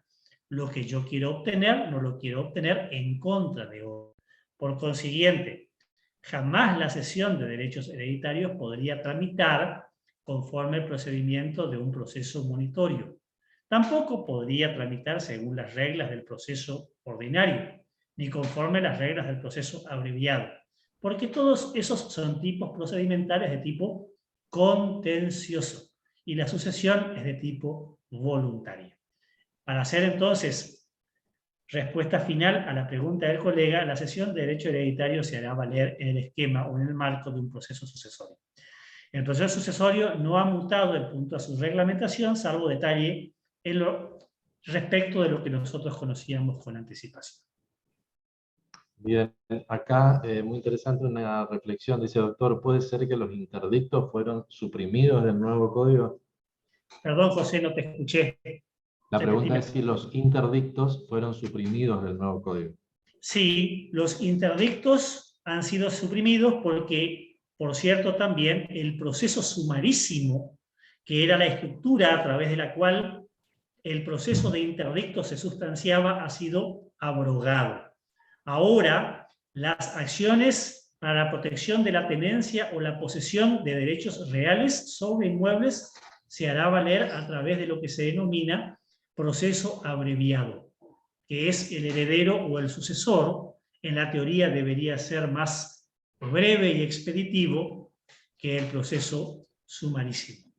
Lo que yo quiero obtener, no lo quiero obtener en contra de otro. Por consiguiente, jamás la cesión de derechos hereditarios podría tramitar conforme al procedimiento de un proceso monitorio. Tampoco podría tramitar según las reglas del proceso ordinario, ni conforme a las reglas del proceso abreviado, porque todos esos son tipos procedimentales de tipo contencioso y la sucesión es de tipo voluntaria. Para hacer entonces respuesta final a la pregunta del colega, la cesión de derecho hereditario se hará valer en el esquema o en el marco de un proceso sucesorio. El proceso sucesorio no ha mutado en punto a su reglamentación, salvo detalle en respecto de lo que nosotros conocíamos con anticipación. Bien, acá muy interesante una reflexión. Dice, doctor, ¿puede ser que los interdictos fueron suprimidos del nuevo código? Perdón, José, no te escuché. La pregunta Repetime. es si los interdictos fueron suprimidos del nuevo código. Sí, los interdictos han sido suprimidos porque, por cierto, también el proceso sumarísimo, que era la estructura a través de la cual el proceso de interdicto se sustanciaba, ha sido abrogado. Ahora, las acciones para la protección de la tenencia o la posesión de derechos reales sobre inmuebles se hará valer a través de lo que se denomina proceso abreviado, que es el heredero o el sucesor. En la teoría debería ser más breve y expeditivo que el proceso sumarísimo.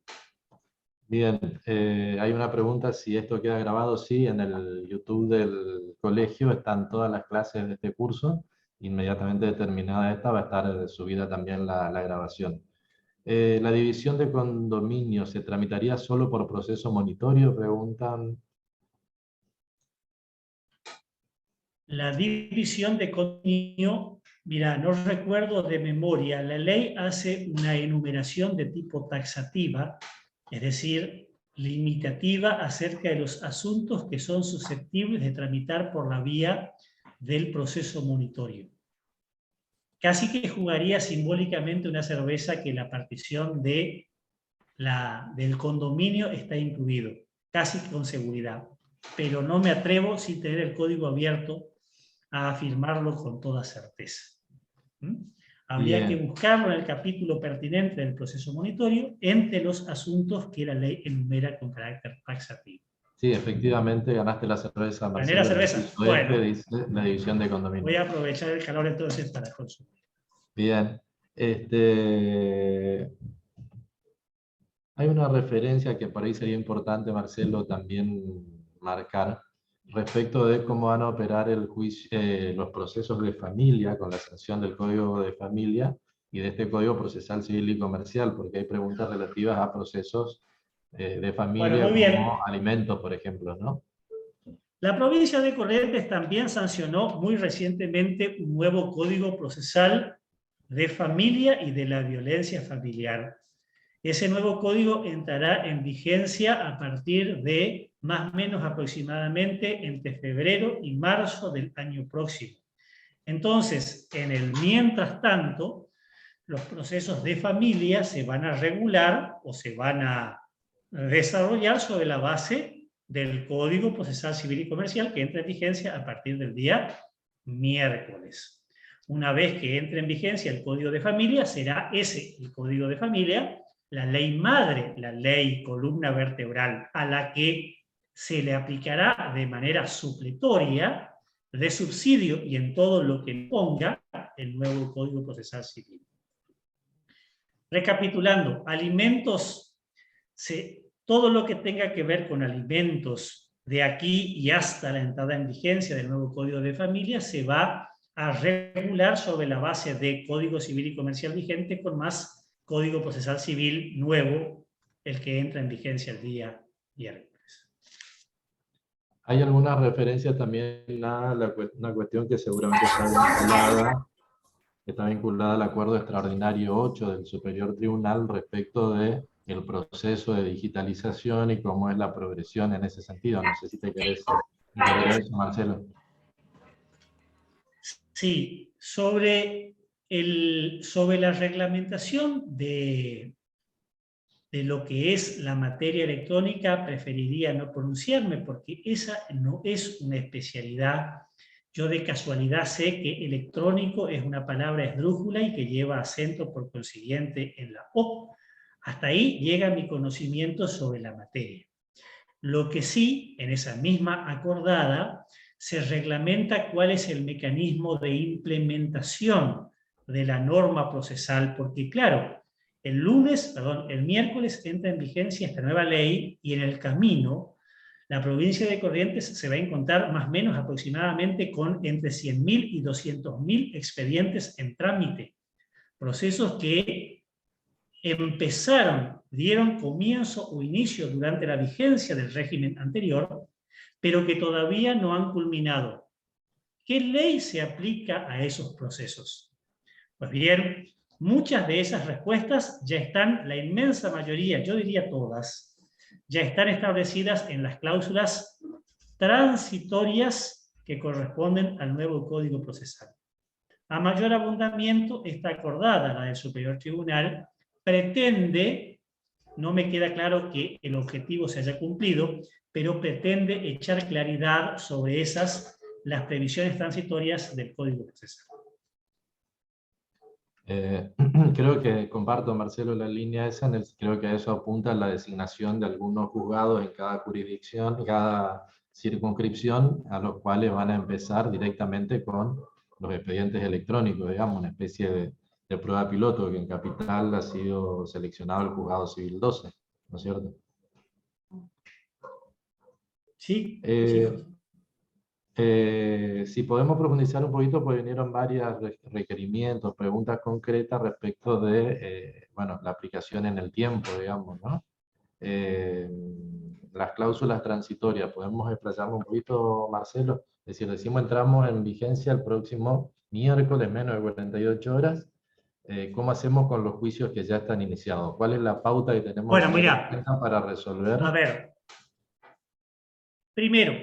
Bien, hay una pregunta si esto queda grabado. Sí, en el YouTube del colegio están todas las clases de este curso. Inmediatamente terminada esta va a estar subida también la grabación. ¿La división de condominio se tramitaría solo por proceso monitorio? Preguntan. La división de condominio, mira, no recuerdo de memoria, la ley hace una enumeración de tipo taxativa, es decir, limitativa acerca de los asuntos que son susceptibles de tramitar por la vía del proceso monitorio. Casi que jugaría simbólicamente una cerveza que la partición del condominio está incluido, casi con seguridad, pero no me atrevo sin tener el código abierto a afirmarlo con toda certeza. Habría que buscarlo en el capítulo pertinente del proceso monitorio entre los asuntos que la ley enumera con carácter taxativo. Sí, efectivamente, ganaste la cerveza, ¿Gané la Marcelo. cerveza? Bueno, Dice la división de condominio. voy a aprovechar el calor entonces para consumir. Bien. Hay una referencia que por ahí sería importante, Marcelo, también marcar respecto de cómo van a operar los procesos de familia con la sanción del Código de Familia y de este Código Procesal Civil y Comercial, porque hay preguntas relativas a procesos de familia, bueno, muy bien, como alimentos, por ejemplo, ¿no? La provincia de Corrientes también sancionó muy recientemente un nuevo Código Procesal de Familia y de la Violencia Familiar. Ese nuevo código entrará en vigencia a partir de más o menos aproximadamente entre febrero y marzo del año próximo. Entonces, en el mientras tanto, los procesos de familia se van a regular o se van a desarrollar sobre la base del Código Procesal Civil y Comercial que entra en vigencia a partir del día miércoles. Una vez que entre en vigencia el Código de Familia, será ese, el Código de Familia, la ley madre, la ley columna vertebral a la que se le aplicará de manera supletoria, de subsidio y en todo lo que ponga el nuevo Código Procesal Civil. Recapitulando, alimentos, todo lo que tenga que ver con alimentos de aquí y hasta la entrada en vigencia del nuevo Código de Familia se va a regular sobre la base de Código Civil y Comercial vigente con más Código Procesal Civil nuevo, el que entra en vigencia el día miércoles. Hay alguna referencia también a una cuestión que seguramente está vinculada al Acuerdo Extraordinario 8 del Superior Tribunal respecto de el proceso de digitalización y cómo es la progresión en ese sentido. No sé si te querés incorporar eso, Marcelo. Sí, sobre la reglamentación de lo que es la materia electrónica, preferiría no pronunciarme porque esa no es una especialidad. Yo de casualidad sé que electrónico es una palabra esdrújula y que lleva acento por consiguiente en la O. Hasta ahí llega mi conocimiento sobre la materia. Lo que sí, en esa misma acordada, se reglamenta cuál es el mecanismo de implementación de la norma procesal, porque claro, el miércoles entra en vigencia esta nueva ley y en el camino la provincia de Corrientes se va a encontrar más o menos aproximadamente con entre 100.000 y 200.000 expedientes en trámite, procesos que dieron comienzo o inicio durante la vigencia del régimen anterior, pero que todavía no han culminado. ¿Qué ley se aplica a esos procesos? Pues bien, muchas de esas respuestas ya están, la inmensa mayoría, yo diría todas, ya están establecidas en las cláusulas transitorias que corresponden al nuevo Código Procesal. A mayor abundamiento está acordada la del Superior Tribunal, pretende, no me queda claro que el objetivo se haya cumplido, pero pretende echar claridad sobre las previsiones transitorias del Código Procesal. Creo que comparto, Marcelo, la línea esa, creo que a eso apunta la designación de algunos juzgados en cada jurisdicción, en cada circunscripción, a los cuales van a empezar directamente con los expedientes electrónicos, digamos, una especie de prueba piloto, que en Capital ha sido seleccionado el Juzgado Civil 12, ¿no es cierto? Sí, si podemos profundizar un poquito, pues vinieron varios requerimientos, preguntas concretas respecto de bueno, la aplicación en el tiempo, digamos, ¿no? Las cláusulas transitorias, ¿podemos explayarlo un poquito, Marcelo? Es decir, decimos entramos en vigencia el próximo miércoles, menos de 48 horas. ¿Cómo hacemos con los juicios que ya están iniciados? ¿Cuál es la pauta que tenemos para resolver? A ver, primero,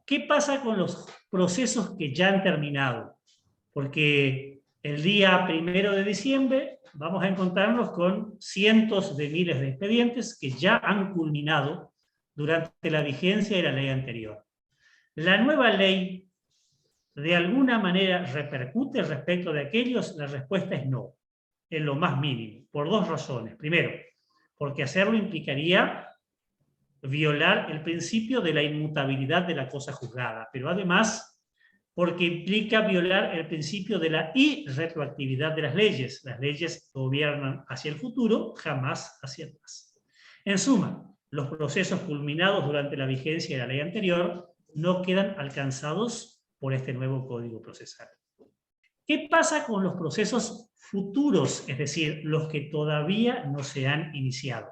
¿qué pasa con los procesos que ya han terminado? Porque el día 1 de diciembre vamos a encontrarnos con cientos de miles de expedientes que ya han culminado durante la vigencia de la ley anterior. ¿La nueva ley de alguna manera repercute respecto de aquellos? La respuesta es no, en lo más mínimo, por dos razones. Primero, porque hacerlo implicaría violar el principio de la inmutabilidad de la cosa juzgada, pero además porque implica violar el principio de la irretroactividad de las leyes. Las leyes gobiernan hacia el futuro, jamás hacia atrás. En suma, los procesos culminados durante la vigencia de la ley anterior no quedan alcanzados por este nuevo Código Procesal. ¿Qué pasa con los procesos futuros, es decir, los que todavía no se han iniciado?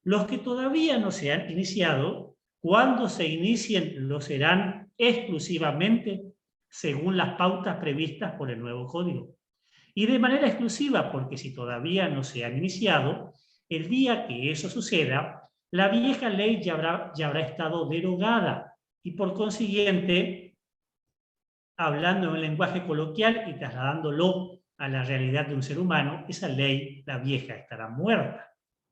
Los que todavía no se han iniciado, cuando se inicien, lo serán exclusivamente según las pautas previstas por el nuevo código. Y de manera exclusiva, porque si todavía no se han iniciado, el día que eso suceda, la vieja ley ya habrá estado derogada y por consiguiente, hablando en un lenguaje coloquial y trasladándolo a la realidad de un ser humano, esa ley, la vieja, estará muerta.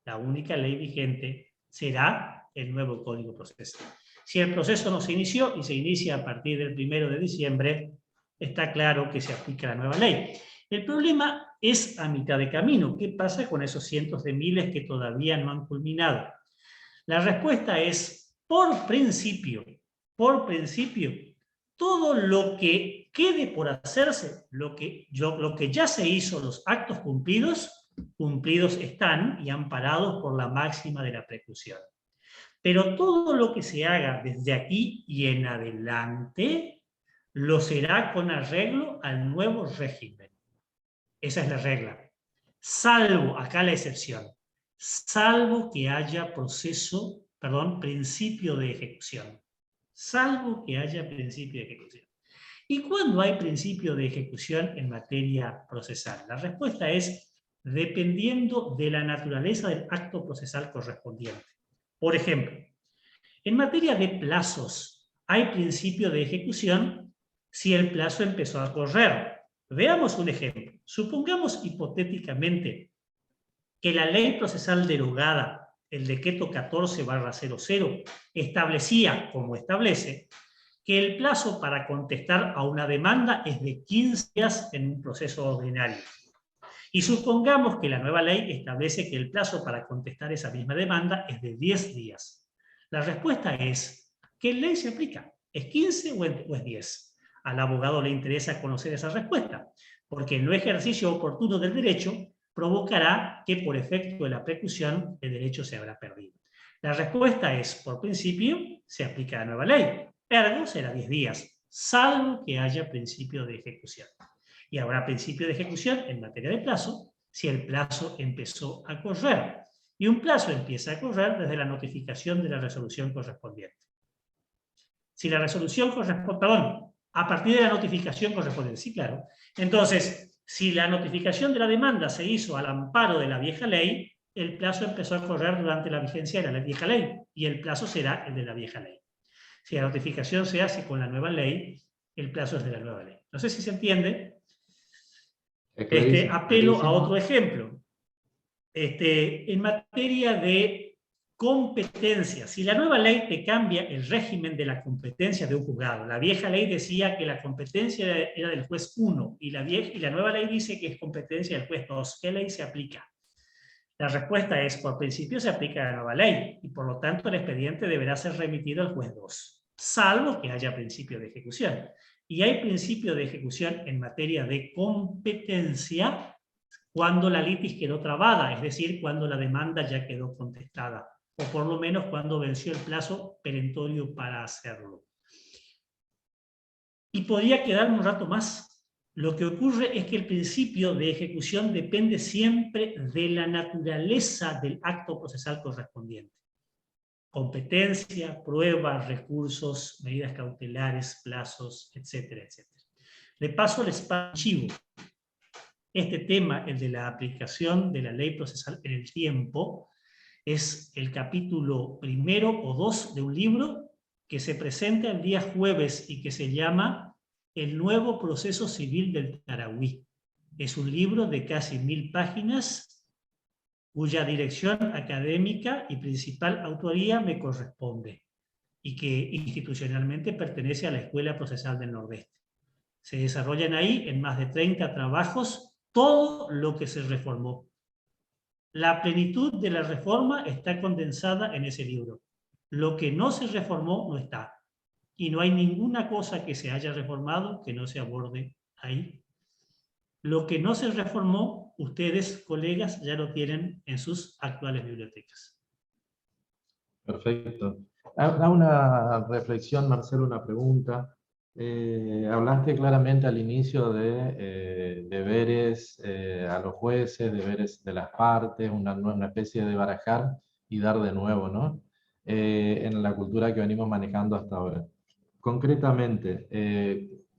La única ley vigente será el nuevo Código Procesal. Si el proceso no se inició y se inicia a partir del 1 de diciembre, está claro que se aplica la nueva ley. El problema es a mitad de camino. ¿Qué pasa con esos cientos de miles que todavía no han culminado? La respuesta es por principio, todo lo que quede por hacerse, lo que ya se hizo, los actos cumplidos están y amparados por la máxima de la preclusión. Pero todo lo que se haga desde aquí y en adelante, lo será con arreglo al nuevo régimen. Esa es la regla. Salvo, acá la excepción, salvo que haya principio de ejecución. Salvo que haya principio de ejecución. ¿Y cuándo hay principio de ejecución en materia procesal? La respuesta es dependiendo de la naturaleza del acto procesal correspondiente. Por ejemplo, en materia de plazos, hay principio de ejecución si el plazo empezó a correr. Veamos un ejemplo. Supongamos hipotéticamente que la ley procesal derogada, el decreto 14/00, establecía, como establece, que el plazo para contestar a una demanda es de 15 días en un proceso ordinario. Y supongamos que la nueva ley establece que el plazo para contestar esa misma demanda es de 10 días. La respuesta es, ¿qué ley se aplica? ¿Es 15 o es 10? Al abogado le interesa conocer esa respuesta, porque el no ejercicio oportuno del derecho provocará que por efecto de la preclusión el derecho se habrá perdido. La respuesta es, por principio, se aplica la nueva ley. Ergo será 10 días, salvo que haya principio de ejecución. Y habrá principio de ejecución en materia de plazo si el plazo empezó a correr. Y un plazo empieza a correr desde la notificación de la resolución correspondiente. Si la resolución corresponde, a partir de la notificación correspondiente, sí, claro. Entonces, si la notificación de la demanda se hizo al amparo de la vieja ley, el plazo empezó a correr durante la vigencia de la vieja ley, y el plazo será el de la vieja ley. Si la notificación se hace con la nueva ley, el plazo es de la nueva ley. No sé si se entiende. Apelo a otro ejemplo. En materia de competencia, si la nueva ley te cambia el régimen de la competencia de un juzgado, la vieja ley decía que la competencia era del juez 1 y la nueva ley dice que es competencia del juez 2, ¿qué ley se aplica? La respuesta es, por principio se aplica la nueva ley y por lo tanto el expediente deberá ser remitido al juez 2, salvo que haya principio de ejecución. Y hay principio de ejecución en materia de competencia cuando la litis quedó trabada, es decir, cuando la demanda ya quedó contestada, o por lo menos cuando venció el plazo perentorio para hacerlo. Y podría quedar un rato más. Lo que ocurre es que el principio de ejecución depende siempre de la naturaleza del acto procesal correspondiente. Competencia, pruebas, recursos, medidas cautelares, plazos, etcétera, etcétera. De paso, les paso este tema, el de la aplicación de la ley procesal en el tiempo, es el capítulo 1 o 2 de un libro que se presenta el día jueves y que se llama El nuevo proceso civil del Tarahui. Es un libro de casi 1000 páginas cuya dirección académica y principal autoría me corresponde y que institucionalmente pertenece a la Escuela Procesal del Nordeste. Se desarrollan ahí en más de 30 trabajos todo lo que se reformó. La plenitud de la reforma está condensada en ese libro. Lo que no se reformó no está. Y no hay ninguna cosa que se haya reformado que no se aborde ahí. Lo que no se reformó, ustedes, colegas, ya lo tienen en sus actuales bibliotecas. Perfecto. Hago una reflexión, Marcelo, una pregunta. Hablaste claramente al inicio de deberes a los jueces, deberes de las partes, una especie de barajar y dar de nuevo, ¿no? En la cultura que venimos manejando hasta ahora. Concretamente,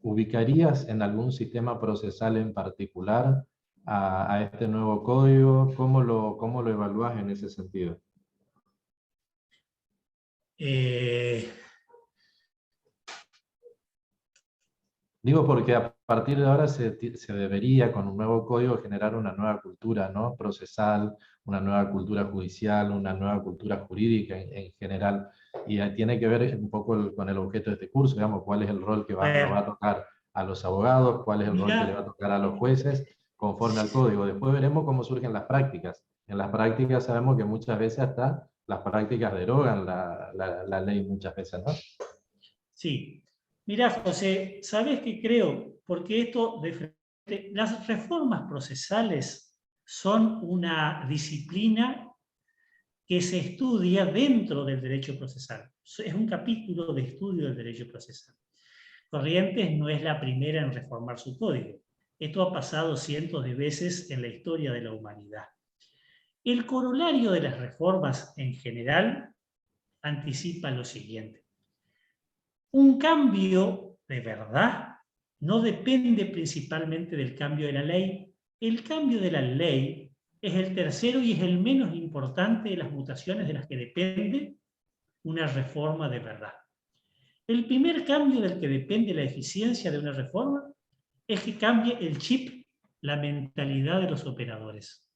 ¿ubicarías en algún sistema procesal en particular a este nuevo código? ¿Cómo lo evalúas en ese sentido? Digo porque a partir de ahora se debería, con un nuevo código, generar una nueva cultura, ¿no? Procesal, una nueva cultura judicial, una nueva cultura jurídica en general. Y tiene que ver un poco con el objeto de este curso, digamos, cuál es el rol que nos va a tocar a los abogados, cuál es el rol que le va a tocar a los jueces, conforme al código. Después veremos cómo surgen las prácticas. En las prácticas sabemos que muchas veces hasta las prácticas derogan la ley muchas veces, ¿no? Sí. Mirá, José, ¿sabés qué creo? Porque las reformas procesales son una disciplina que se estudia dentro del derecho procesal. Es un capítulo de estudio del derecho procesal. Corrientes no es la primera en reformar su código. Esto ha pasado cientos de veces en la historia de la humanidad. El corolario de las reformas en general anticipa lo siguiente. Un cambio de verdad no depende principalmente del cambio de la ley. El cambio de la ley es el tercero y es el menos importante de las mutaciones de las que depende una reforma de verdad. El primer cambio del que depende la eficiencia de una reforma es que cambie el chip, la mentalidad de los operadores.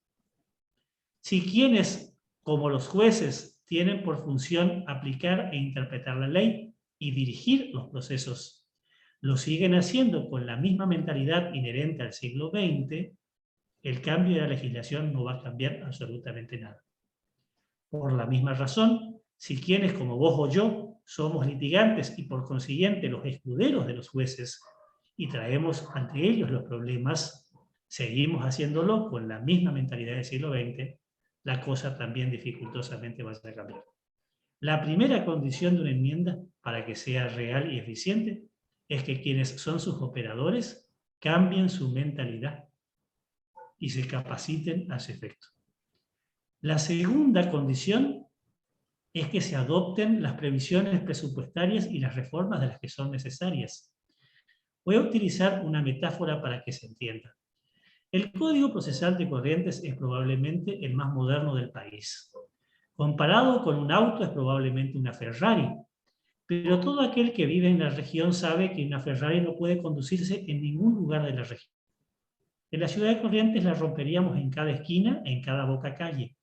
Si quienes, como los jueces, tienen por función aplicar e interpretar la ley y dirigir los procesos, lo siguen haciendo con la misma mentalidad inherente al siglo XX, el cambio de la legislación no va a cambiar absolutamente nada. Por la misma razón, si quienes como vos o yo somos litigantes y por consiguiente los escuderos de los jueces y traemos ante ellos los problemas, seguimos haciéndolo con la misma mentalidad del siglo XX, la cosa también dificultosamente va a cambiar. La primera condición de una enmienda para que sea real y eficiente es que quienes son sus operadores cambien su mentalidad y se capaciten a ese efecto. La segunda condición es que se adopten las previsiones presupuestarias y las reformas de las que son necesarias. Voy a utilizar una metáfora para que se entienda. El Código Procesal de Corrientes es probablemente el más moderno del país. Comparado con un auto es probablemente una Ferrari, pero todo aquel que vive en la región sabe que una Ferrari no puede conducirse en ningún lugar de la región. En la ciudad de Corrientes la romperíamos en cada esquina, en cada boca calle,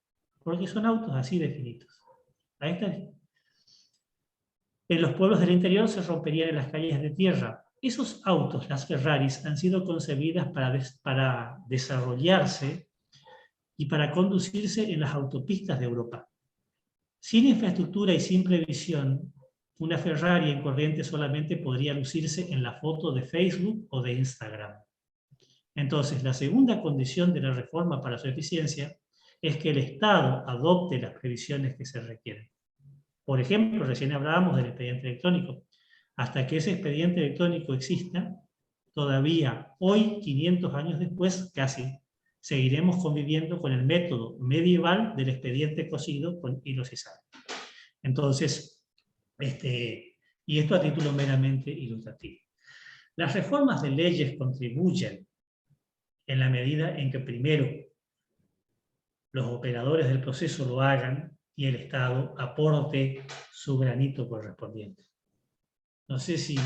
porque son autos así definidos. Ahí está. En los pueblos del interior se romperían en las calles de tierra. Esos autos, las Ferraris, han sido concebidas para desarrollarse y para conducirse en las autopistas de Europa. Sin infraestructura y sin previsión, una Ferrari en Corrientes solamente podría lucirse en la foto de Facebook o de Instagram. Entonces, la segunda condición de la reforma para su eficiencia es que el Estado adopte las previsiones que se requieren. Por ejemplo, recién hablábamos del expediente electrónico. Hasta que ese expediente electrónico exista, todavía hoy, 500 años después, casi, seguiremos conviviendo con el método medieval del expediente cosido con hilos y sal. Entonces, y esto a título meramente ilustrativo. Las reformas de leyes contribuyen en la medida en que primero los operadores del proceso lo hagan y el Estado aporte su granito correspondiente. No sé si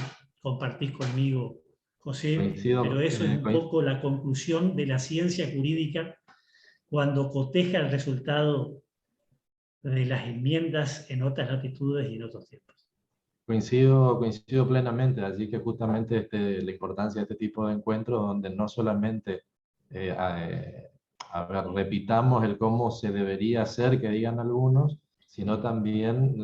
compartís conmigo, José, Coincido, pero eso es un poco la conclusión de la ciencia jurídica cuando coteja el resultado de las enmiendas en otras latitudes y en otros tiempos. Coincido plenamente, así que justamente la importancia de este tipo de encuentros donde no solamente repitamos el cómo se debería hacer, que digan algunos, sino también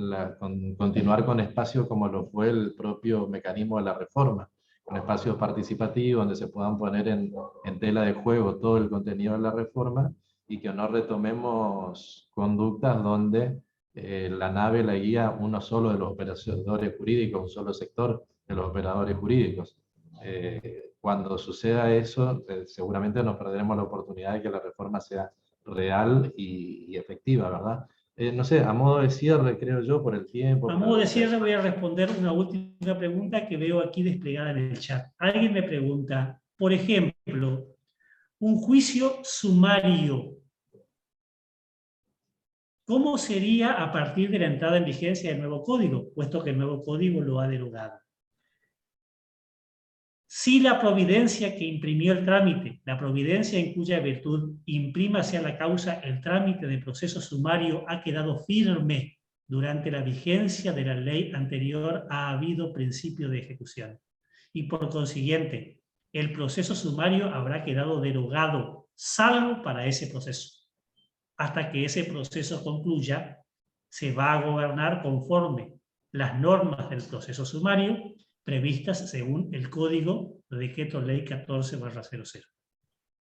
continuar con espacios como lo fue el propio mecanismo de la reforma, con espacios participativos donde se puedan poner en tela de juego todo el contenido de la reforma y que no retomemos conductas donde la nave la guía uno solo de los operadores jurídicos, un solo sector de los operadores jurídicos. Cuando suceda eso, seguramente nos perderemos la oportunidad de que la reforma sea real y efectiva, ¿verdad? No sé, a modo de cierre, creo yo, por el tiempo. A modo de cierre voy a responder una última pregunta que veo aquí desplegada en el chat. Alguien me pregunta, por ejemplo, un juicio sumario, ¿cómo sería a partir de la entrada en vigencia del nuevo código, puesto que el nuevo código lo ha derogado? Si la providencia que imprimió el trámite, la providencia en cuya virtud imprima hacia la causa el trámite de proceso sumario ha quedado firme durante la vigencia de la ley anterior, ha habido principio de ejecución. Y por consiguiente, el proceso sumario habrá quedado derogado, salvo para ese proceso. Hasta que ese proceso concluya, se va a gobernar conforme las normas del proceso sumario previstas según el Código de Decreto Ley 14/00.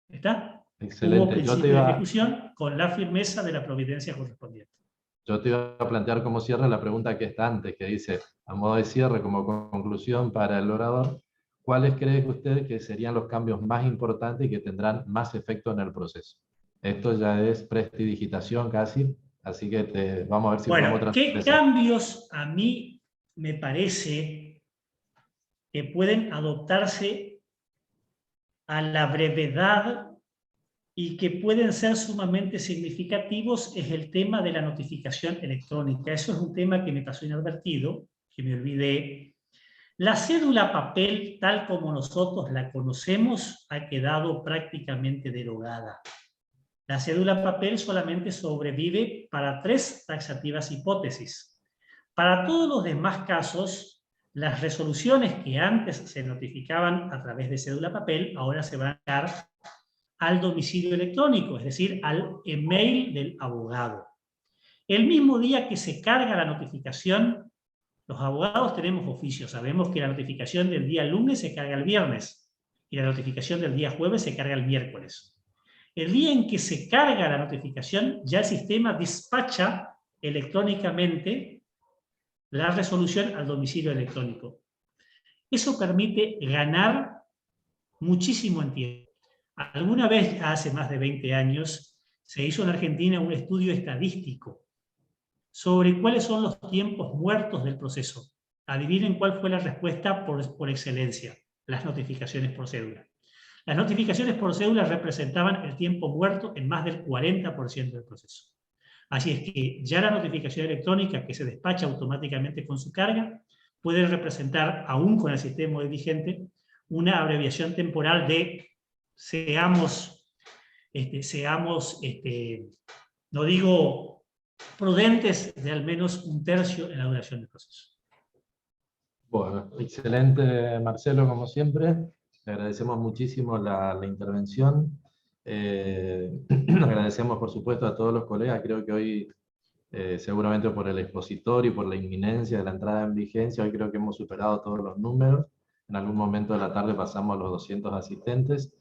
¿Está? Excelente. Hubo principio de ejecución con la firmeza de la providencia correspondiente. Yo te iba a plantear como cierre la pregunta que está antes, que dice, a modo de cierre, como conclusión para el orador, ¿cuáles cree usted que serían los cambios más importantes y que tendrán más efecto en el proceso? Esto ya es prestidigitación casi, así que vamos a ver si podemos transversar. ¿Qué cambios a mí me parece que pueden adoptarse a la brevedad y que pueden ser sumamente significativos? Es el tema de la notificación electrónica. Eso es un tema que me pasó inadvertido, que me olvidé. La cédula papel, tal como nosotros la conocemos, ha quedado prácticamente derogada. La cédula papel solamente sobrevive para 3 taxativas hipótesis. Para todos los demás casos, las resoluciones que antes se notificaban a través de cédula papel, ahora se van a dar al domicilio electrónico, es decir, al email del abogado. El mismo día que se carga la notificación, los abogados tenemos oficio, sabemos que la notificación del día lunes se carga el viernes y la notificación del día jueves se carga el miércoles. El día en que se carga la notificación, ya el sistema despacha electrónicamente la resolución al domicilio electrónico. Eso permite ganar muchísimo en tiempo. Alguna vez, hace más de 20 años, se hizo en Argentina un estudio estadístico sobre cuáles son los tiempos muertos del proceso. Adivinen cuál fue la respuesta por excelencia: las notificaciones por cédula. Las notificaciones por cédula representaban el tiempo muerto en más del 40% del proceso. Así es que ya la notificación electrónica, que se despacha automáticamente con su carga, puede representar, aún con el sistema vigente, una abreviación temporal de, no digo prudentes, de al menos 1/3 en la duración del proceso. Bueno, excelente, Marcelo, como siempre. Le agradecemos muchísimo la intervención. Agradecemos, por supuesto, a todos los colegas. Creo que hoy, seguramente por el expositor y por la inminencia de la entrada en vigencia, hoy creo que hemos superado todos los números. En algún momento de la tarde pasamos a los 200 asistentes.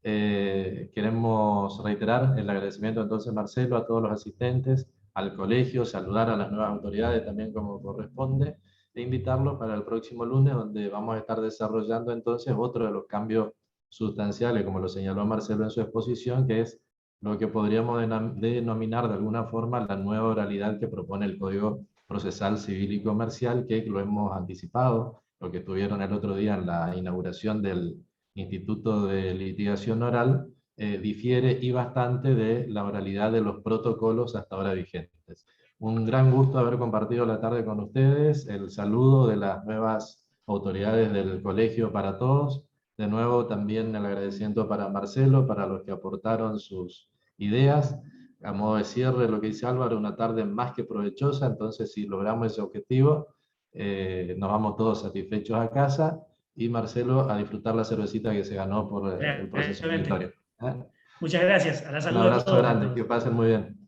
Queremos reiterar el agradecimiento entonces, Marcelo, a todos los asistentes, al colegio, saludar a las nuevas autoridades también como corresponde, e invitarlos para el próximo lunes, donde vamos a estar desarrollando entonces otro de los cambios sustanciales, como lo señaló Marcelo en su exposición, que es lo que podríamos denominar de alguna forma la nueva oralidad que propone el Código Procesal Civil y Comercial, que lo hemos anticipado, lo que tuvieron el otro día en la inauguración del Instituto de Litigación Oral, difiere y bastante de la oralidad de los protocolos hasta ahora vigentes. Un gran gusto haber compartido la tarde con ustedes, el saludo de las nuevas autoridades del colegio para todos. De nuevo también el agradecimiento para Marcelo, para los que aportaron sus ideas. A modo de cierre, lo que dice Álvaro, una tarde más que provechosa, entonces si logramos ese objetivo, nos vamos todos satisfechos a casa, y Marcelo a disfrutar la cervecita que se ganó por el proceso migratorio. Muchas gracias. A la salud. Un abrazo grande, que pasen muy bien.